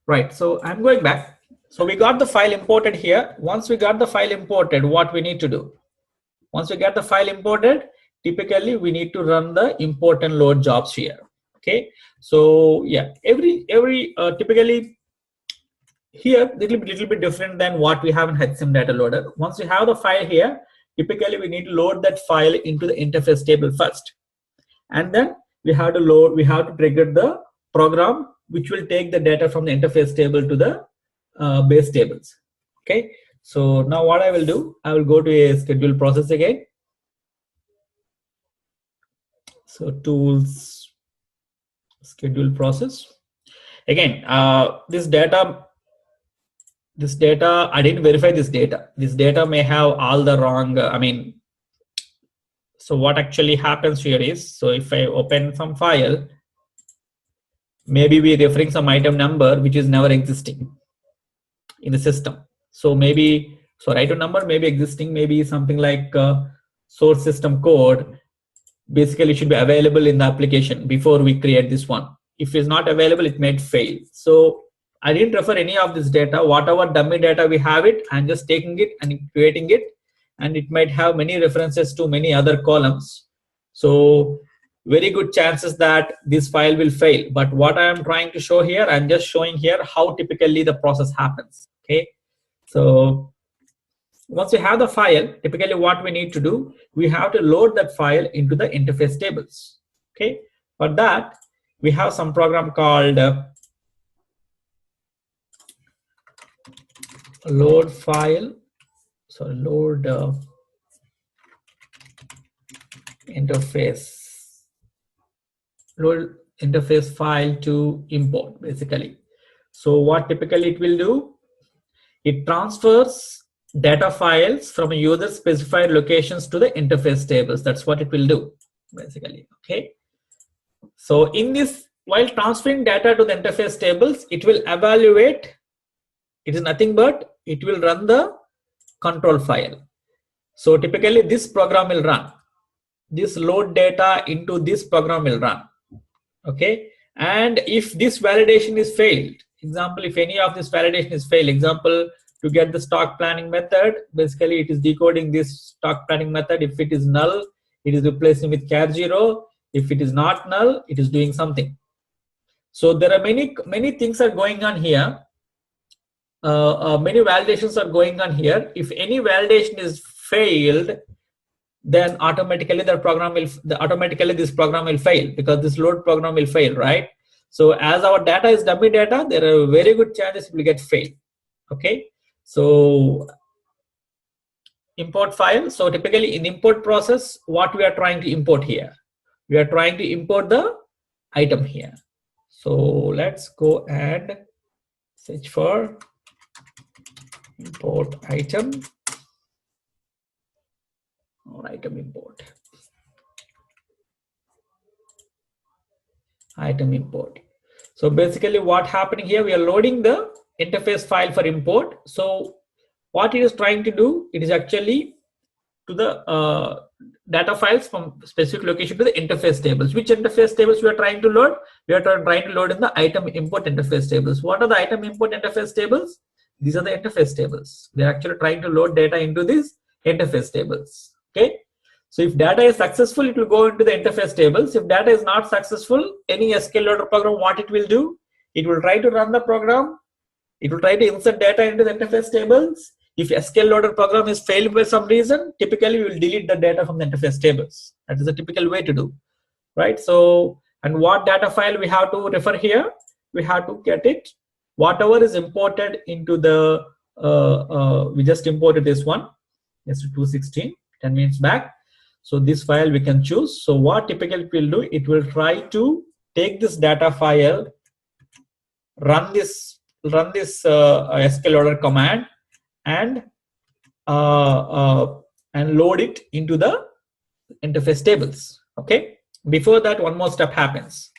Right. So I'm going back. So we got the file imported here. Once we got the file imported, what we need to do? Once we get the file imported, typically we need to run the import and load jobs here. Okay. So yeah, every typically here little bit different than what we have in HCM data loader. Once we have the file here, typically we need to load that file into the interface table first, and then we have to trigger the program which will take the data from the interface table to the base tables. Okay. So now what I will do, I will go to a schedule process again. So tools, schedule process. Again, this data, I didn't verify this data. This data may have all the wrong, so what actually happens here is, so if I open some file, maybe we're referring some item number which is never existing in the system. So maybe, so item number may be existing, maybe something like source system code basically should be available in the application before we create this one. If it's not available, it may fail. So I didn't refer any of this data. Whatever dummy data we have it, I'm just taking it and creating it, and it might have many references to many other columns. So very good chances that this file will fail. But what I am trying to show here, I'm just showing here how typically the process happens. Okay. So once we have the file, typically what we need to do, we have to load that file into the interface tables. Okay. For that, we have some program called load interface file to import basically. So what typically it will do, it transfers data files from user specified locations to the interface tables. That's what it will do basically. Okay. So in this, while transferring data to the interface tables, it will evaluate. It is nothing but it will run the control file. So typically this program will run. This load data into this program will run. Okay. And if this validation is failed, example, if any of this validation is failed, example, to get the stock planning method, basically it is decoding this stock planning method. If it is null, it is replacing with char 0. If it is not null, it is doing something. So there are many things are going on here. Many validations are going on here. If any validation is failed, then automatically this program will fail, because this load program will fail, right? So as our data is dummy data, there are very good chances it will get failed. Okay, so import file. So typically in import process, what we are trying to import here, we are trying to import the item here. So let's go and search for import item or item import. Item import. So basically what happening here, we are loading the interface file for import. So what it is trying to do, it is actually to the data files from specific location to the interface tables. Which interface tables we are trying to load? We are trying to load in the item import interface tables. What are the item import interface tables? These are the interface tables. They are actually trying to load data into these interface tables. Okay. So if data is successful, it will go into the interface tables. If data is not successful, any SQL loader program, what it will do? It will try to run the program. It will try to insert data into the interface tables. If SQL loader program is failed by some reason, typically we will delete the data from the interface tables. That is a typical way to do, right? So, and what data file we have to refer here? We have to get it. Whatever is imported into the, we just imported this one, yes, 216, 10 minutes back. So this file we can choose. So what typically it will do, it will try to take this data file, run this SQL loader command, and load it into the interface tables. Okay. Before that, one more step happens.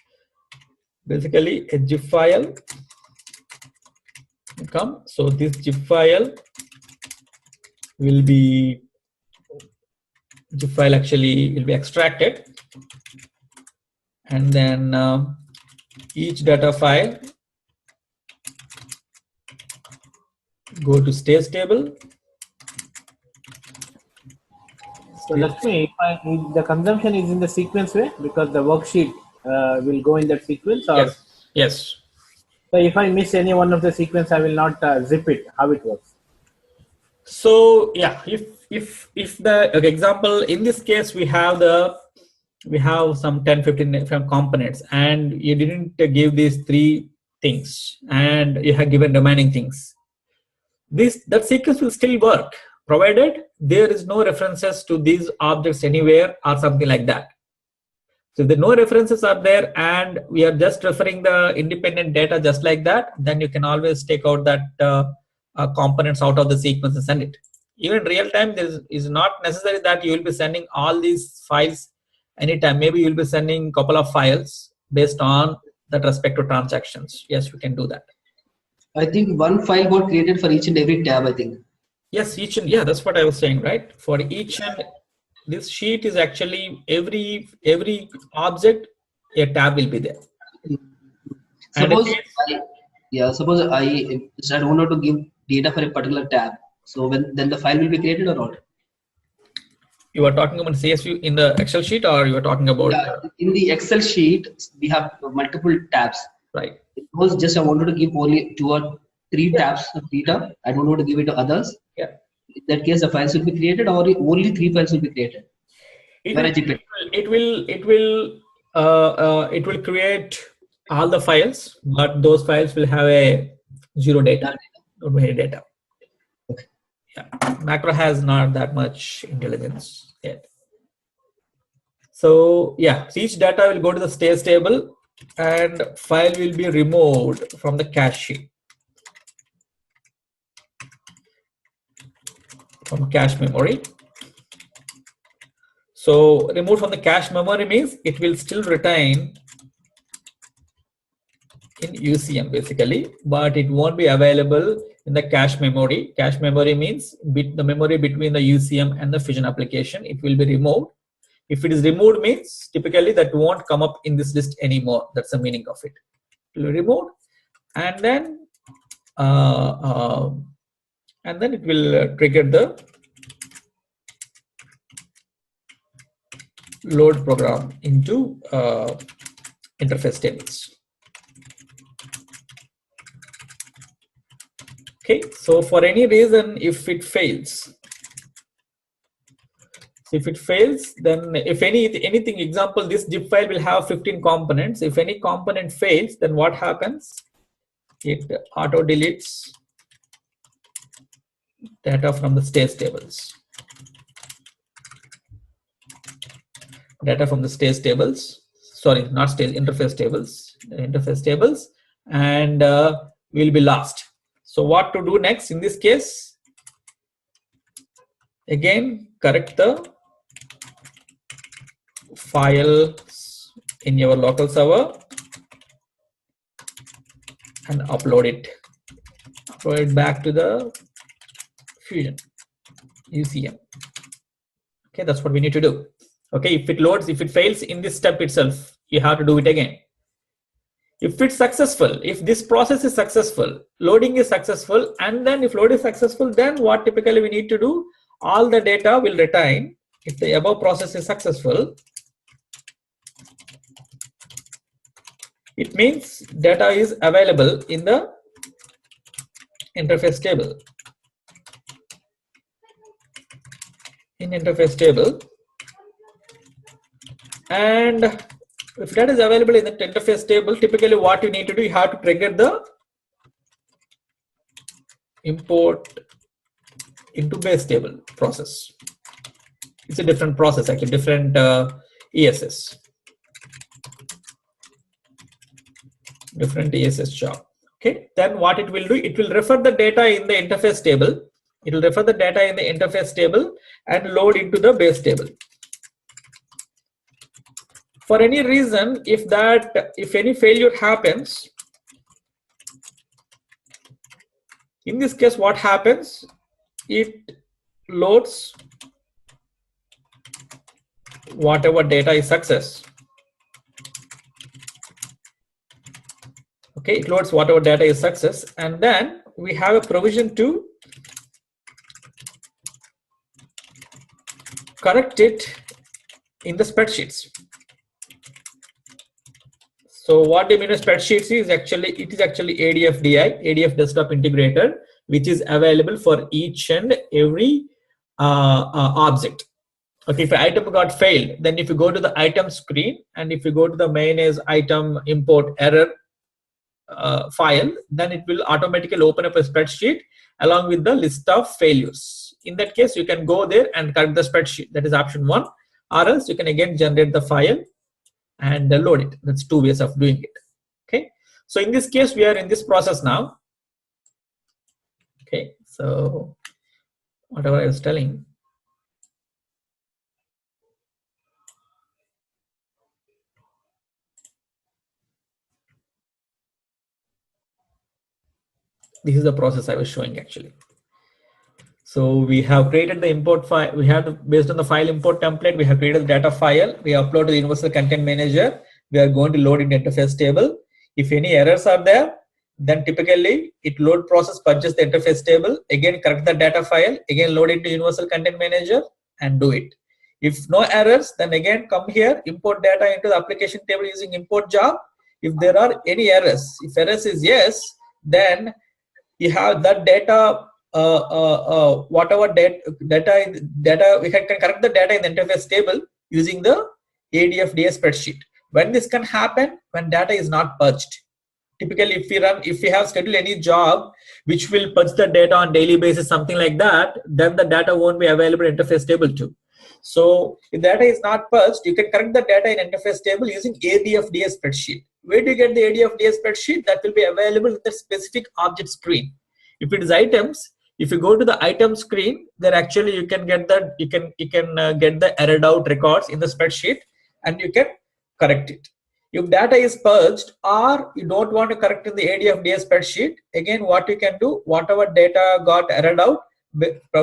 Basically, a zip file will come. So this zip file will be actually will be extracted, and then each data file go to stage table. So Lakshmi, if the consumption is in the sequence way, because the worksheet will go in that sequence, or Yes. Yes. so if I miss any one of the sequence, I will not zip it. How it works? So yeah, if the example in this case, we have some 10-15 different components, and you didn't give these 3 things, and you have given remaining things. That sequence will still work, provided there is no references to these objects anywhere or something like that. So if the no references are there and we are just referring the independent data just like that, then you can always take out that components out of the sequence and send it. Even real time, there is not necessary that you will be sending all these files anytime. Maybe you will be sending a couple of files based on that respective transactions. Yes, we can do that. I think one file got created for each and every tab, I think. Yes, yeah, that's what I was saying, right? For each and this sheet is actually every object, a tab will be there. Suppose suppose I wanted to give data for a particular tab. So then the file will be created or not? You are talking about CSV in the Excel sheet, or you are talking about in the Excel sheet we have multiple tabs. Right. Suppose just I wanted to give only 2 or 3 tabs of data. I don't want to give it to others. Yeah. In that case, the files will be created, or only 3 files will be created. It will create all the files, but those files will have a 0 data. Don't have any data. Okay. Yeah. Macro has not that much intelligence yet. So yeah, so each data will go to the stage table, and file will be removed from the cache sheet, from cache memory. So removed from the cache memory means it will still retain in UCM basically, but it won't be available in the cache memory. Cache memory means the memory between the UCM and the Fusion application. It will be removed. If it is removed means typically that won't come up in this list anymore. That's the meaning of it. It will be removed, and then it will trigger the load program into interface tables. Okay, so for any reason, if it fails, then if anything, example, this zip file will have 15 components. If any component fails, then what happens? It auto deletes data from the stage tables. Data from the stage tables. Sorry, not stage, interface tables. Interface tables, and will be lost. So what to do next in this case? Again, correct the files in your local server and upload it back to the Fusion UCM. Okay, that's what we need to do. Okay, if it loads, if it fails in this step itself, you have to do it again. If it's successful, if this process is successful, loading is successful, and then if load is successful, then what typically we need to do, all the data will retain. If the above process is successful, it means data is available in the interface table. In interface table, and if that is available in the interface table, typically what you need to do, you have to trigger the import into base table process. It's a different process, actually, different ESS. Different ESS job. Okay, then what it will do, it will refer the data in the interface table. It will refer the data in the interface table and load into the base table. For any reason, if any failure happens, in this case, what happens? It loads whatever data is success. Okay, it loads whatever data is success, and then we have a provision to correct it in the spreadsheets. So what the mean spreadsheets is actually, it is actually ADF-DI, ADF Desktop Integrator, which is available for each and every object. Okay, if an item got failed, then if you go to the item screen and if you go to the main as item import error file, then it will automatically open up a spreadsheet along with the list of failures. In that case, you can go there and correct the spreadsheet. That is option 1, or else you can again generate the file and load it. That's 2 ways of doing it. Okay, so in this case, we are in this process now. Okay, so whatever I was telling. This is the process I was showing actually. So we have created the import file. We have, based on the file import template, we have created the data file. We upload to the Universal Content Manager. We are going to load in the interface table. If any errors are there, then typically it load process purchase the interface table, again correct the data file, again load it to Universal Content Manager and do it. If no errors, then again come here, import data into the application table using import job. If there are any errors, if errors is yes, then you have that data, whatever data we can correct the data in the interface table using the ADF-DS spreadsheet. When this can happen, when data is not purged. Typically, if we have scheduled any job which will purge the data on daily basis, something like that, then the data won't be available in interface table too. So if data is not purged, you can correct the data in interface table using ADF-DS spreadsheet. Where do you get the ADF-DS spreadsheet? That will be available in the specific object screen. If it is items, if you go to the item screen, then actually you can get the get the errored out records in the spreadsheet, and you can correct it. If data is purged or you don't want to correct in the ADF-DS spreadsheet, again what you can do, whatever data got errored out,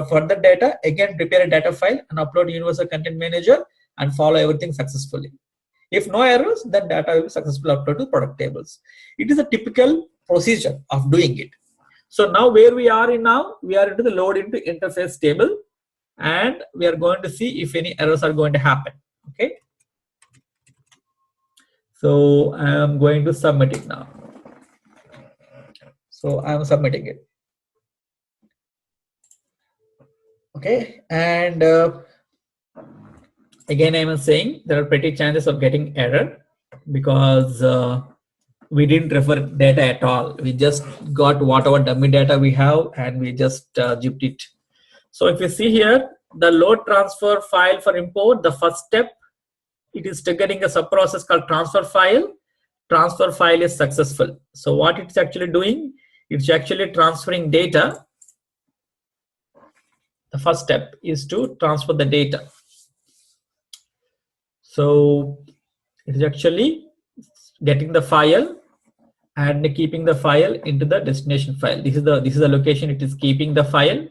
for the data, again prepare a data file and upload to Universal Content Manager and follow everything successfully. If no errors, then data will be successfully uploaded to product tables. It is a typical procedure of doing it. So now where we are in now, we are into the load into interface table, and we are going to see if any errors are going to happen. Okay. So I am going to submit it now. So I am submitting it. Okay, and again, I was saying there are pretty chances of getting error because we didn't refer data at all. We just got whatever dummy data we have and we just zipped it. So if you see here, the load transfer file for import, the first step, it is triggering a subprocess called transfer file. Transfer file is successful. So what it's actually doing, it's actually transferring data. The first step is to transfer the data. So it is actually getting the file and keeping the file into the destination file. This is the location it is keeping the file.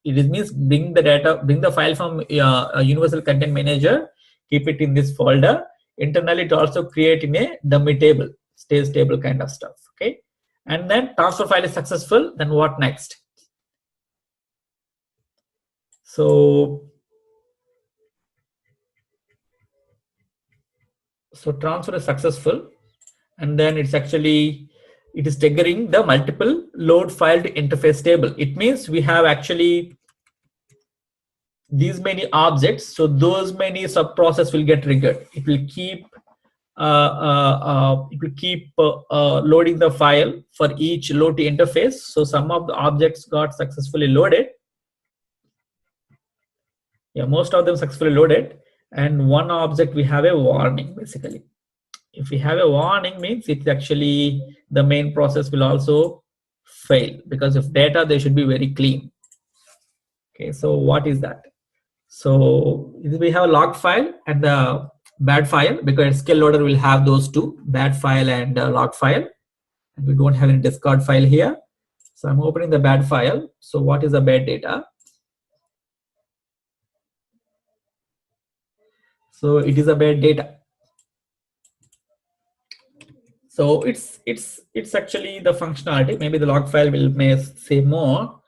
It means bring the data, bring the file from a universal content manager, keep it in this folder. Internally, it also create in a dummy table, stage table kind of stuff. Okay, and then transfer file is successful. Then what next? So transfer is successful, and then it's actually it is triggering the multiple load file to interface table. It means we have actually these many objects, so those many subprocess will get triggered. It will keep loading the file for each load to interface. So some of the objects got successfully loaded. Yeah, most of them successfully loaded, and one object we have a warning. Basically, if we have a warning, means it's actually the main process will also fail, because if data, they should be very clean. Okay, so what is that? So we have a log file and the bad file, because SQL loader will have those two, bad file and log file, and we don't have any discard file here. So I'm opening the bad file. So what is the bad data? So it is a bad data. So it's actually the functionality. Maybe the log file may say more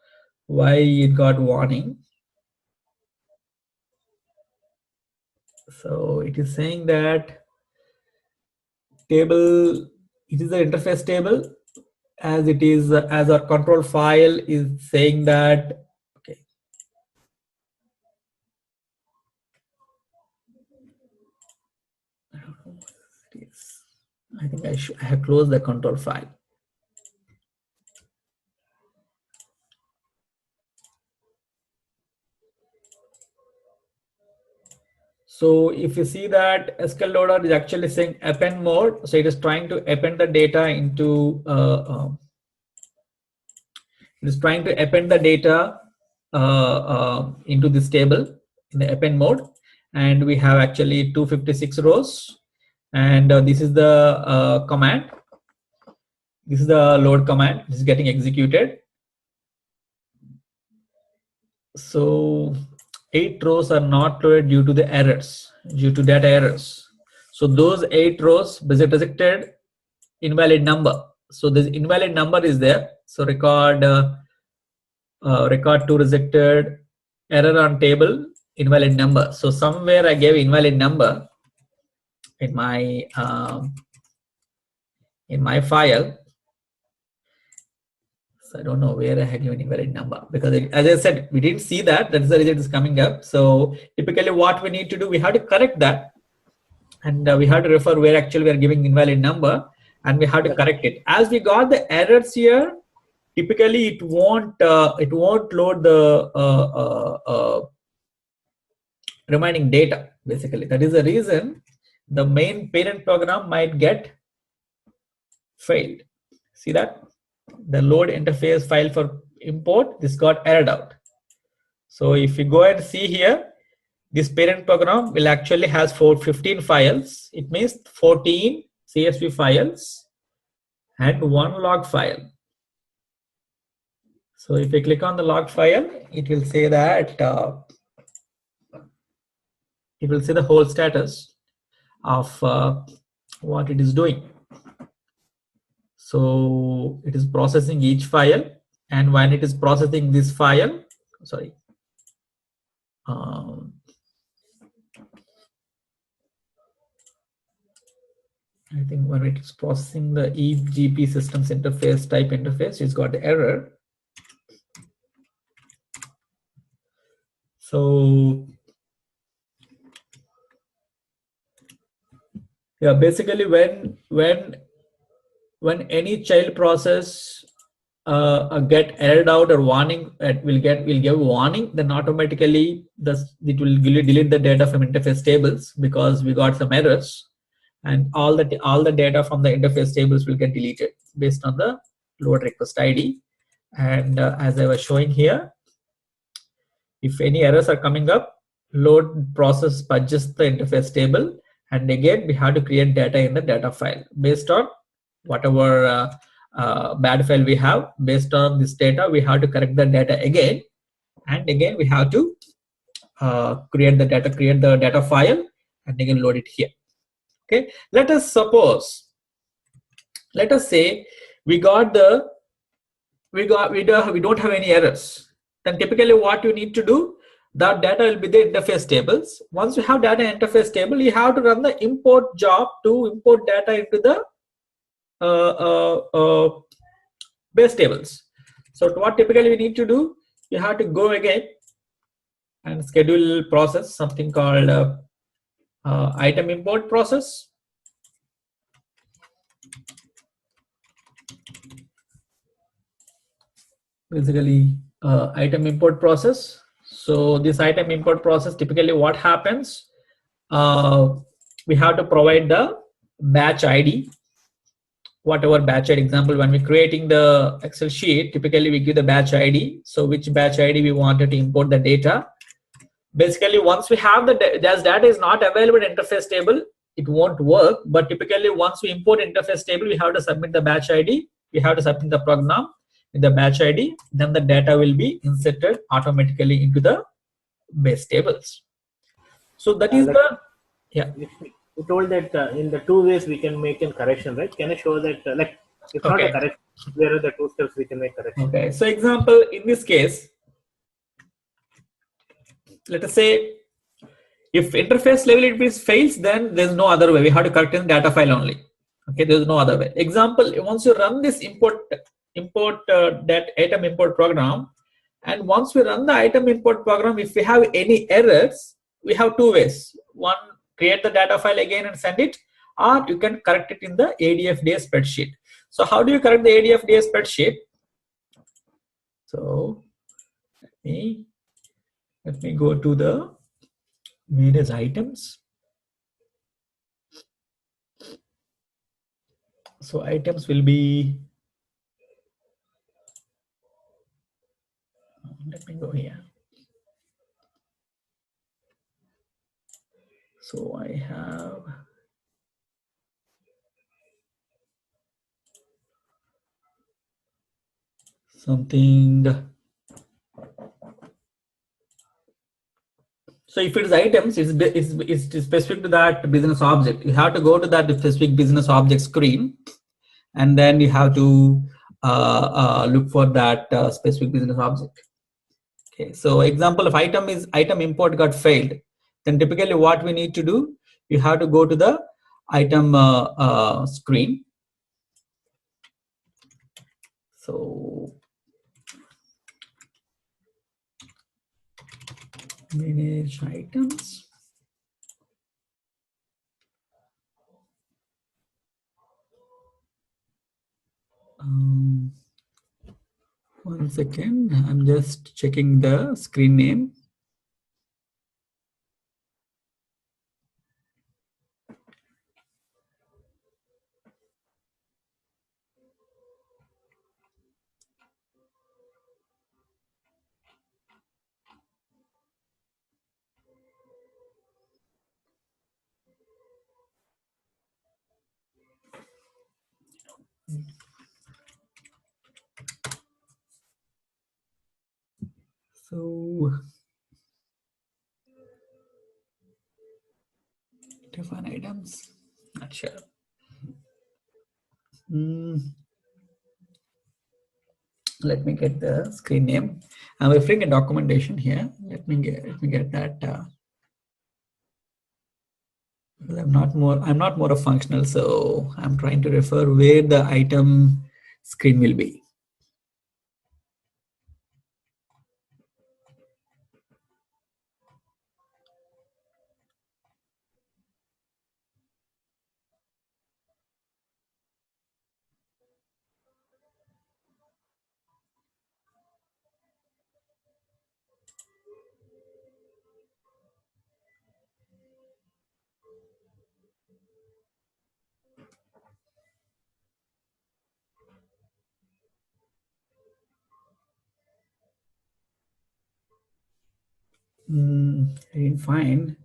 why it got warning. So it is saying that table, it is the interface table, as it is as our control file is saying that. Okay, I don't know what it is. I think I have closed the control file. So if you see that SQL loader is actually saying append mode, so it is trying to append the data into into this table in the append mode, and we have actually 256 rows, and this is the command. This is the load command. This is getting executed. So 8 rows are not loaded due to the errors, due to data errors. So those 8 rows rejected invalid number. So this invalid number is there. So record 2 rejected, error on table, invalid number. So somewhere I gave invalid number in my file. So I don't know where I had given invalid number, because as I said, we didn't see that. That's the result is coming up. So typically what we need to do, we have to correct that, and we have to refer where actually we are giving invalid number, and we have to correct it. As we got the errors here, typically it won't load the remaining data. Basically, that is the reason the main parent program might get failed. See that? The load interface file for import, this got errored out. So if you go and see here, this parent program will actually has 15 files. It means 14 CSV files and 1 log file. So if you click on the log file, it will say that it will say the whole status of what it is doing. So it is processing each file, and when it is processing this file, sorry, I think when it is processing the EGP systems interface type interface, it's got the error. So yeah, basically when any child process get errored out or warning, it will give warning, then automatically it will delete the data from interface tables because we got some errors, and all the data from the interface tables will get deleted based on the load request ID. And as I was showing here, if any errors are coming up, load process purges the interface table, and again we have to create data in the data file based on whatever bad file we have. Based on this data, we have to correct the data again, and again we have to create the data file, and again load it here. Okay, let us say we don't have any errors. Then typically what you need to do, that data will be the interface tables. Once you have data interface table, you have to run the import job to import data into the base tables. So what typically we need to do, you have to go again and schedule process, something called item import process. Basically item import process. So this item import process, typically what happens, we have to provide the batch ID, whatever batch ID. Example, when we're creating the Excel sheet, typically we give the batch ID. So which batch ID we wanted to import the data. Basically, once we have the data is not available in interface table, it won't work. But typically, once we import interface table, we have to submit the batch ID. We have to submit the program with the batch ID. Then the data will be inserted automatically into the base tables. So that is the, yeah. You told that in the two ways we can make a correction, right? Can I show that like it's not a correction, where are the two steps we can make correction? Okay, so example, in this case, let us say if interface level it fails, then there's no other way. We have to correct in data file only. Okay, there's no other way. Example, once you run this that item import program, and once we run the item import program, if we have any errors, we have two ways. One, create the data file again and send it, or you can correct it in the ADF-DA spreadsheet. So how do you correct the ADF-DA spreadsheet? So let me go to the manage items. So items will be, let me go here. So I have something. So if it is items, it's specific to that business object. You have to go to that specific business object screen, and then you have to look for that specific business object. Okay. So example, if item import got failed, then typically what we need to do, you have to go to the item screen. So manage items. One second, I'm just checking the screen name. So define items, not sure. Let me get the screen name. I'm referring a documentation here. Let me get that. I'm not more a functional, so I'm trying to refer where the item screen will be. I didn't find.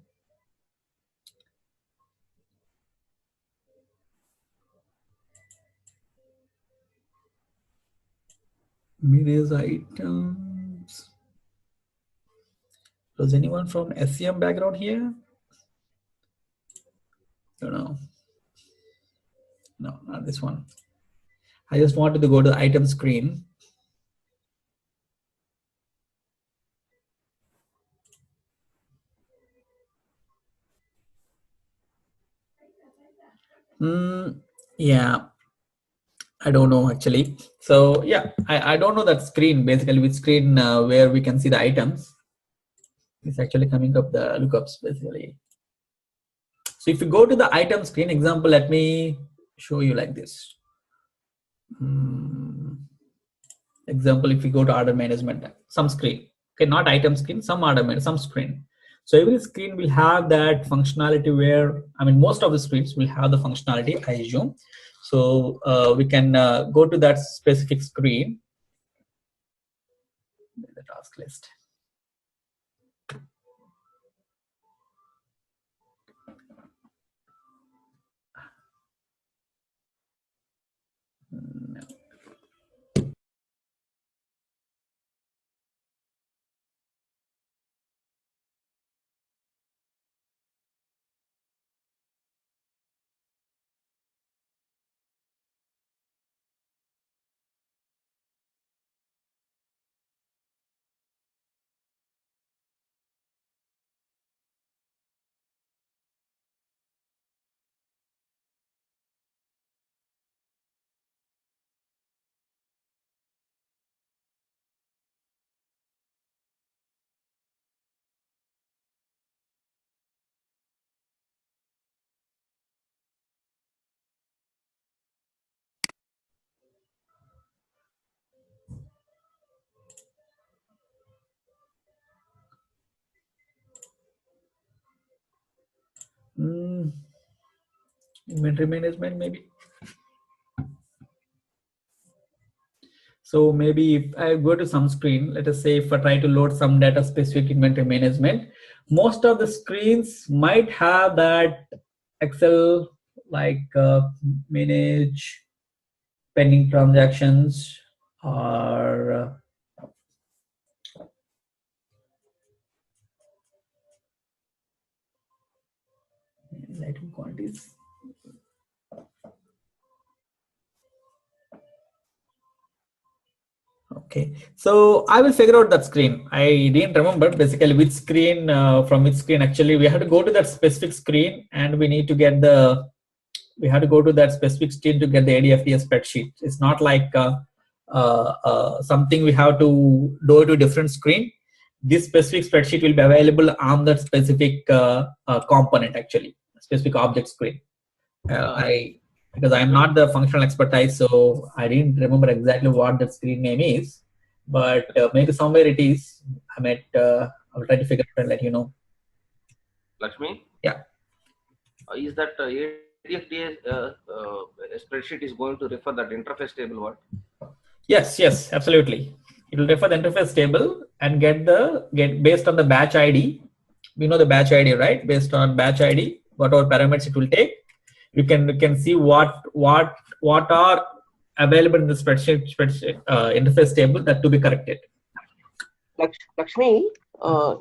Manage items. Was anyone from HCM background here? No, not this one. I just wanted to go to the item screen. Yeah, I don't know actually. So yeah, I don't know that screen, basically which screen where we can see the items. It's actually coming up the lookups basically. So if you go to the item screen, example, let me show you like this. Example, if you go to order management, some screen, okay, not item screen, some order management, some screen. So every screen will have that functionality where, I mean, most of the screens will have the functionality, I assume. So we can go to that specific screen, the task list. Inventory management maybe. So maybe if I go to some screen, let us say if I try to load some data specific inventory management, most of the screens might have that Excel like manage pending transactions or item quantities. Okay, so I will figure out that screen. I didn't remember basically which screen, from which screen actually we have to go to that specific screen and we need to get the, we have to go to that specific screen to get the ADFDS spreadsheet. It's not like something we have to do to different screen. This specific spreadsheet will be available on that specific component actually, specific object screen. Because I'm not the functional expertise, so I didn't remember exactly what the screen name is, but maybe somewhere it is. I might, I'll try to figure it out and let you know. Lakshmi? Yeah. Is that ADFDA spreadsheet is going to refer that interface table what? Yes, yes, absolutely. It will refer the interface table and get based on the batch ID. We know the batch ID, right? Based on batch ID, whatever parameters it will take, you can see what are available in the spreadsheet interface table that to be corrected. Lakshmi, do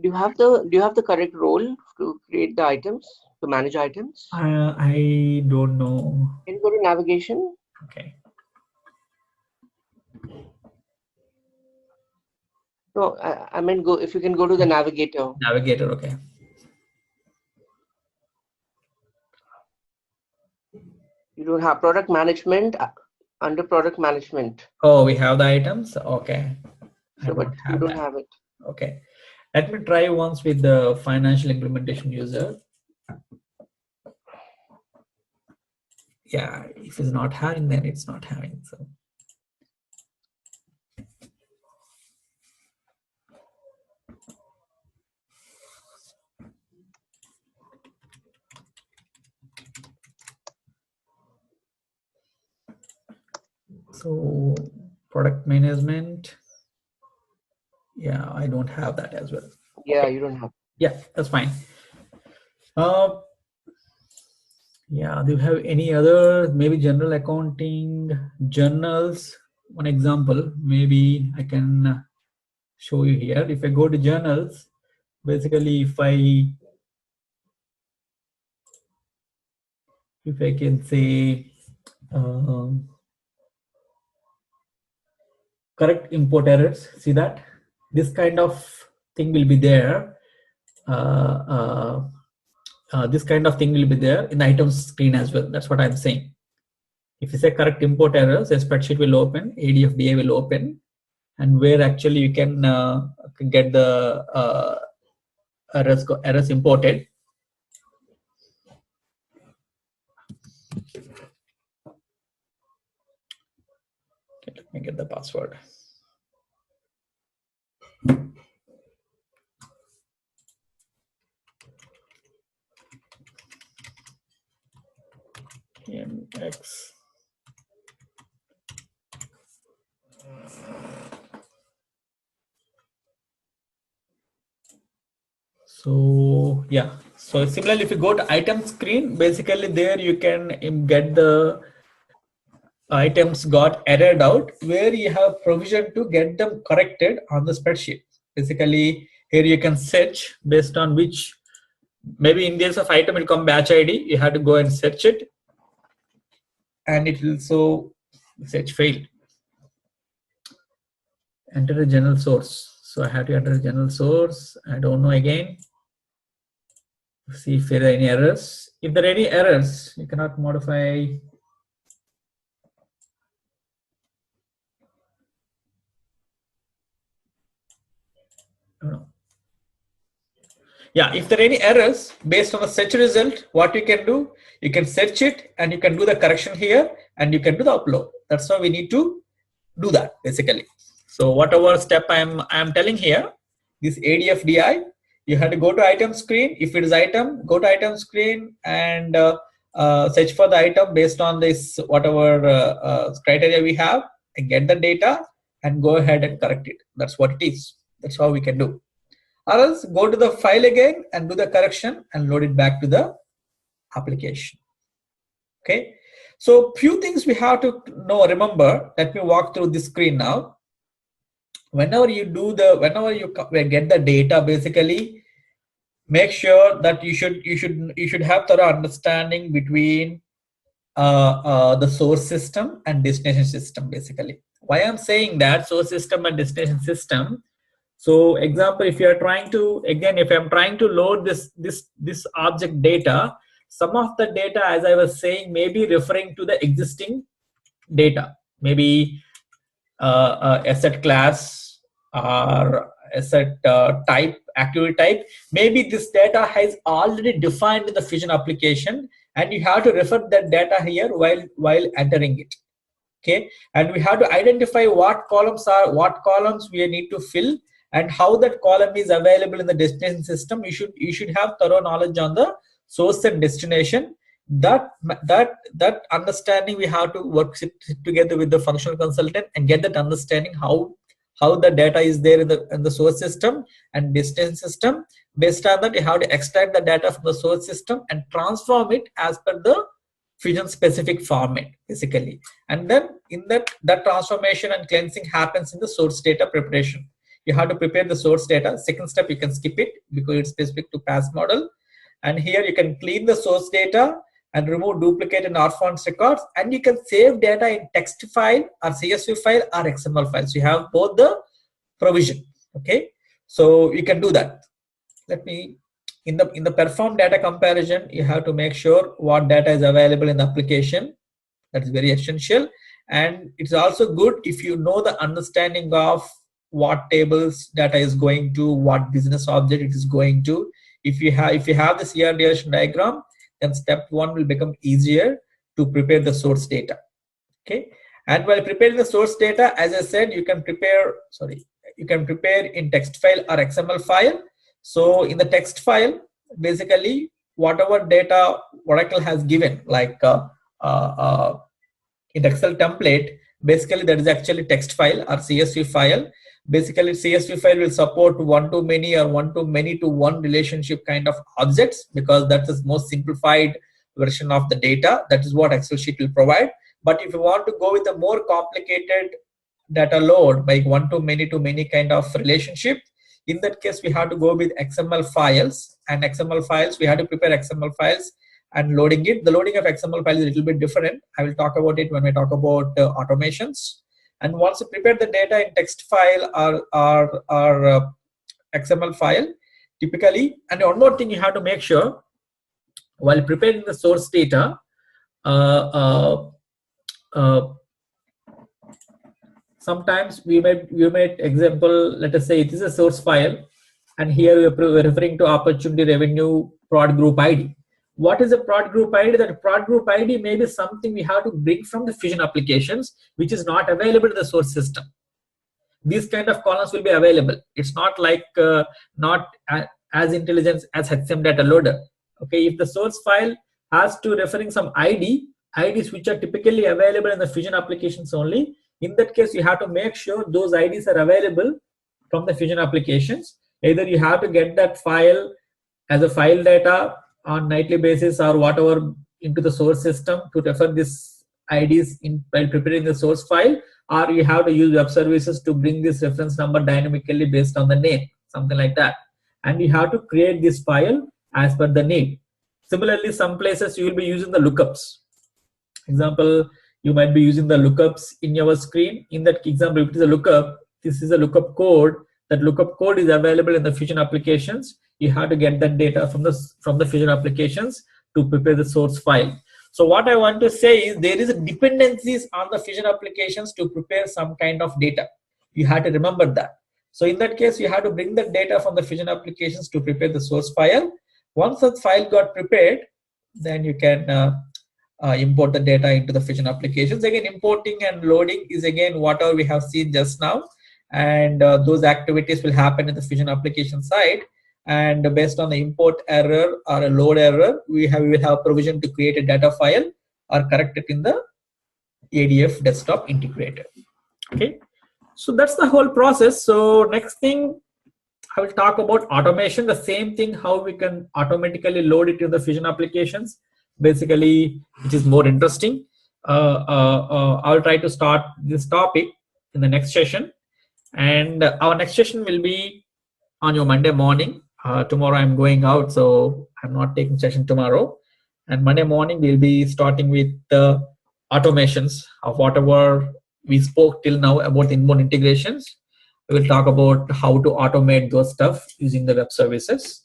you have the correct role to create the items, to manage items? I don't know. Can you go to navigation? Okay. No, I meant go, if you can go to the navigator. Navigator, okay. You don't have product management. Under product management. Oh, we have the items. Okay. So, but you don't have it. Okay. Let me try once with the financial implementation user. Yeah, if it's not having, then it's not having. So product management. Yeah, I don't have that as well. Yeah, you don't have. Yeah, that's fine. Yeah, do you have any other, maybe general accounting journals? One example, maybe I can show you here. If I go to journals, basically if I can say correct import errors, see that this kind of thing will be there. This kind of thing will be there in the items screen as well. That's what I'm saying. If you say correct import errors, a spreadsheet will open, ADF-DI will open, and where actually you can get the errors imported. Okay, let me get the password. MX. So yeah, so similarly, if you go to item screen, basically there you can get the items got errored out, where you have provision to get them corrected on the spreadsheet. Basically, here you can search based on which, maybe in case of item will come batch ID, you have to go and search it, and it will so search failed. Enter a general source. So I have to enter a general source. I don't know again. See if there are any errors. If there are any errors, you cannot modify. No. Yeah, if there are any errors based on the search result, what you can do, you can search it and you can do the correction here and you can do the upload. That's why we need to do that basically. So whatever step I'm telling here, this ADF-DI, you have to go to item screen. If it is item, go to item screen and search for the item based on this whatever criteria we have, and get the data and go ahead and correct it. That's what it is. That's how we can do. Or else go to the file again and do the correction and load it back to the application. Okay. So few things we have to know. Remember, let me walk through this screen now. Whenever you get the data, basically make sure that you should have thorough understanding between the source system and destination system. Basically, why I'm saying that source system and destination system. So example, if you are trying to, again, if I'm trying to load this object data, some of the data, as I was saying, may be referring to the existing data, maybe asset class or asset type, activity type. Maybe this data has already defined in the Fusion application, and you have to refer that data here while entering it. Okay, and we have to identify what columns we need to fill and how that column is available in the destination system. You should have thorough knowledge on the source and destination. That understanding, we have to work together with the functional consultant and get that understanding how the data is there in the source system and destination system. Based on that, you have to extract the data from the source system and transform it as per the Fusion specific format basically, and then in that transformation and cleansing happens in the source data preparation. You have to prepare the source data. Second step, you can skip it because it's specific to PAS model, and here you can clean the source data and remove duplicate and orphans records, and you can save data in text file or CSV file or XML files. You have both the provision. Okay, so you can do that. Let me, in the perform data comparison, you have to make sure what data is available in the application. That's very essential, and it's also good if you know the understanding of what tables data is going to, what business object it is going to. If you have this ERDation diagram, then step 1 will become easier to prepare the source data. Okay, and while preparing the source data, as I said, you can prepare in text file or XML file. So in the text file, basically whatever data Oracle has given, like in Excel template, basically that is actually text file or CSV file. Basically, CSV file will support one-to-many or one-to-many-to-one relationship kind of objects, because that's the most simplified version of the data. That is what Excel sheet will provide. But if you want to go with a more complicated data load, like one-to-many-to-many kind of relationship, in that case, we have to go with XML files. And XML files, we have to prepare XML files and loading it. The loading of XML files is a little bit different. I will talk about it when we talk about automations. And once you prepare the data in text file or XML file, typically, and one more thing you have to make sure while preparing the source data, sometimes we might example, let us say it is a source file, and here we are referring to opportunity revenue prod group ID. What is a prod group ID? That prod group ID may be something we have to bring from the Fusion applications, which is not available in the source system. These kind of columns will be available. It's not like not as intelligent as HCM data loader. Okay, if the source file has to referring some IDs which are typically available in the Fusion applications only, in that case you have to make sure those IDs are available from the Fusion applications. Either you have to get that file as a file data on nightly basis or whatever into the source system to refer this IDs in while preparing the source file, or you have to use web services to bring this reference number dynamically based on the name, something like that. And you have to create this file as per the need. Similarly, some places you will be using the lookups. Example, you might be using the lookups in your screen. In that example, if it is a lookup, this is a lookup code. That lookup code is available in the Fusion applications. You have to get that data from the Fusion applications to prepare the source file. So what I want to say is there is dependencies on the Fusion applications to prepare some kind of data. You have to remember that. So in that case, you have to bring the data from the Fusion applications to prepare the source file. Once that file got prepared, then you can import the data into the Fusion applications. Again, importing and loading is again whatever we have seen just now. And those activities will happen in the Fusion application side. And based on the import error or a load error, we will have provision to create a data file or correct it in the ADF desktop integrator. Okay, so that's the whole process. So next thing, I will talk about automation. The same thing, how we can automatically load it in the Fusion applications. Basically, which is more interesting. I'll try to start this topic in the next session. And our next session will be on your Monday morning. Tomorrow I'm going out, so I'm not taking session tomorrow. And Monday morning we'll be starting with the automations of whatever we spoke till now about inbound integrations. We will talk about how to automate those stuff using the web services.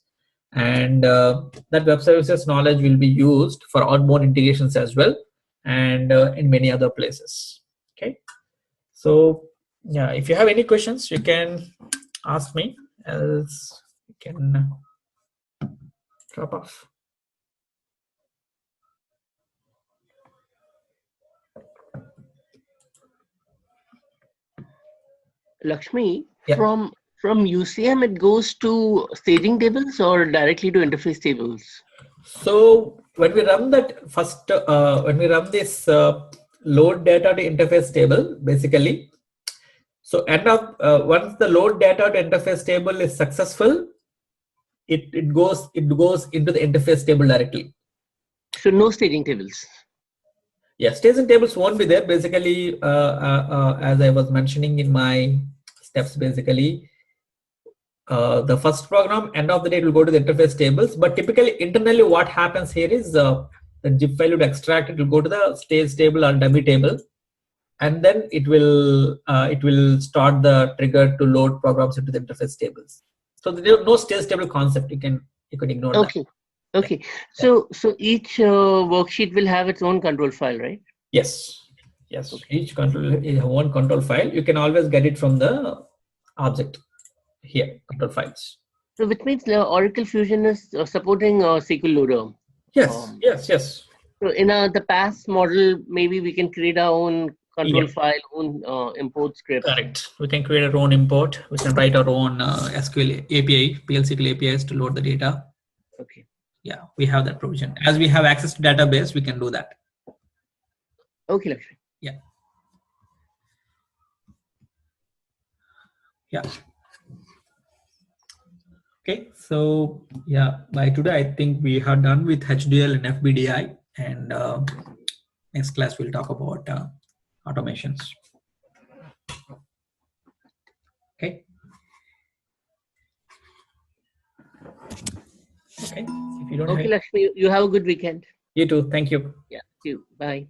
And that web services knowledge will be used for outbound integrations as well, and in many other places. Okay, so yeah, if you have any questions, you can ask me, else you can drop off. Lakshmi, Yeah. from UCM it goes to staging tables or directly to interface tables? So when we run that first, when we run this load data to interface table, basically, so once the load data to interface table is successful, it goes into the interface table directly. So no staging tables. Yeah, staging tables won't be there. Basically, as I was mentioning in my steps, basically, the first program, end of the day, it will go to the interface tables. But typically, internally, what happens here is the zip file will extract, it will go to the stage table or dummy table, and then it will start the trigger to load programs into the interface tables. So there is no stage table concept. You can ignore that. Okay. So each worksheet will have its own control file, right? Yes. Okay. Each control is one control file. You can always get it from the object here, control files. So which means Oracle Fusion is supporting SQL Loader. Yes. So in the PaaS model, maybe we can create our own control file, own import script. Correct. We can create our own import. We can write our own SQL API, PL/SQL APIs to load the data. Okay. Yeah, we have that provision. As we have access to database, we can do that. Okay, Lakshmi. Yeah. Yeah. Okay, so yeah, by today I think we are done with HDL and FBDI, and next class we'll talk about automations. Okay. Okay. If you don't Okay, have, Lakshmi, you have a good weekend. you too. Thank you. Yeah, you. Bye.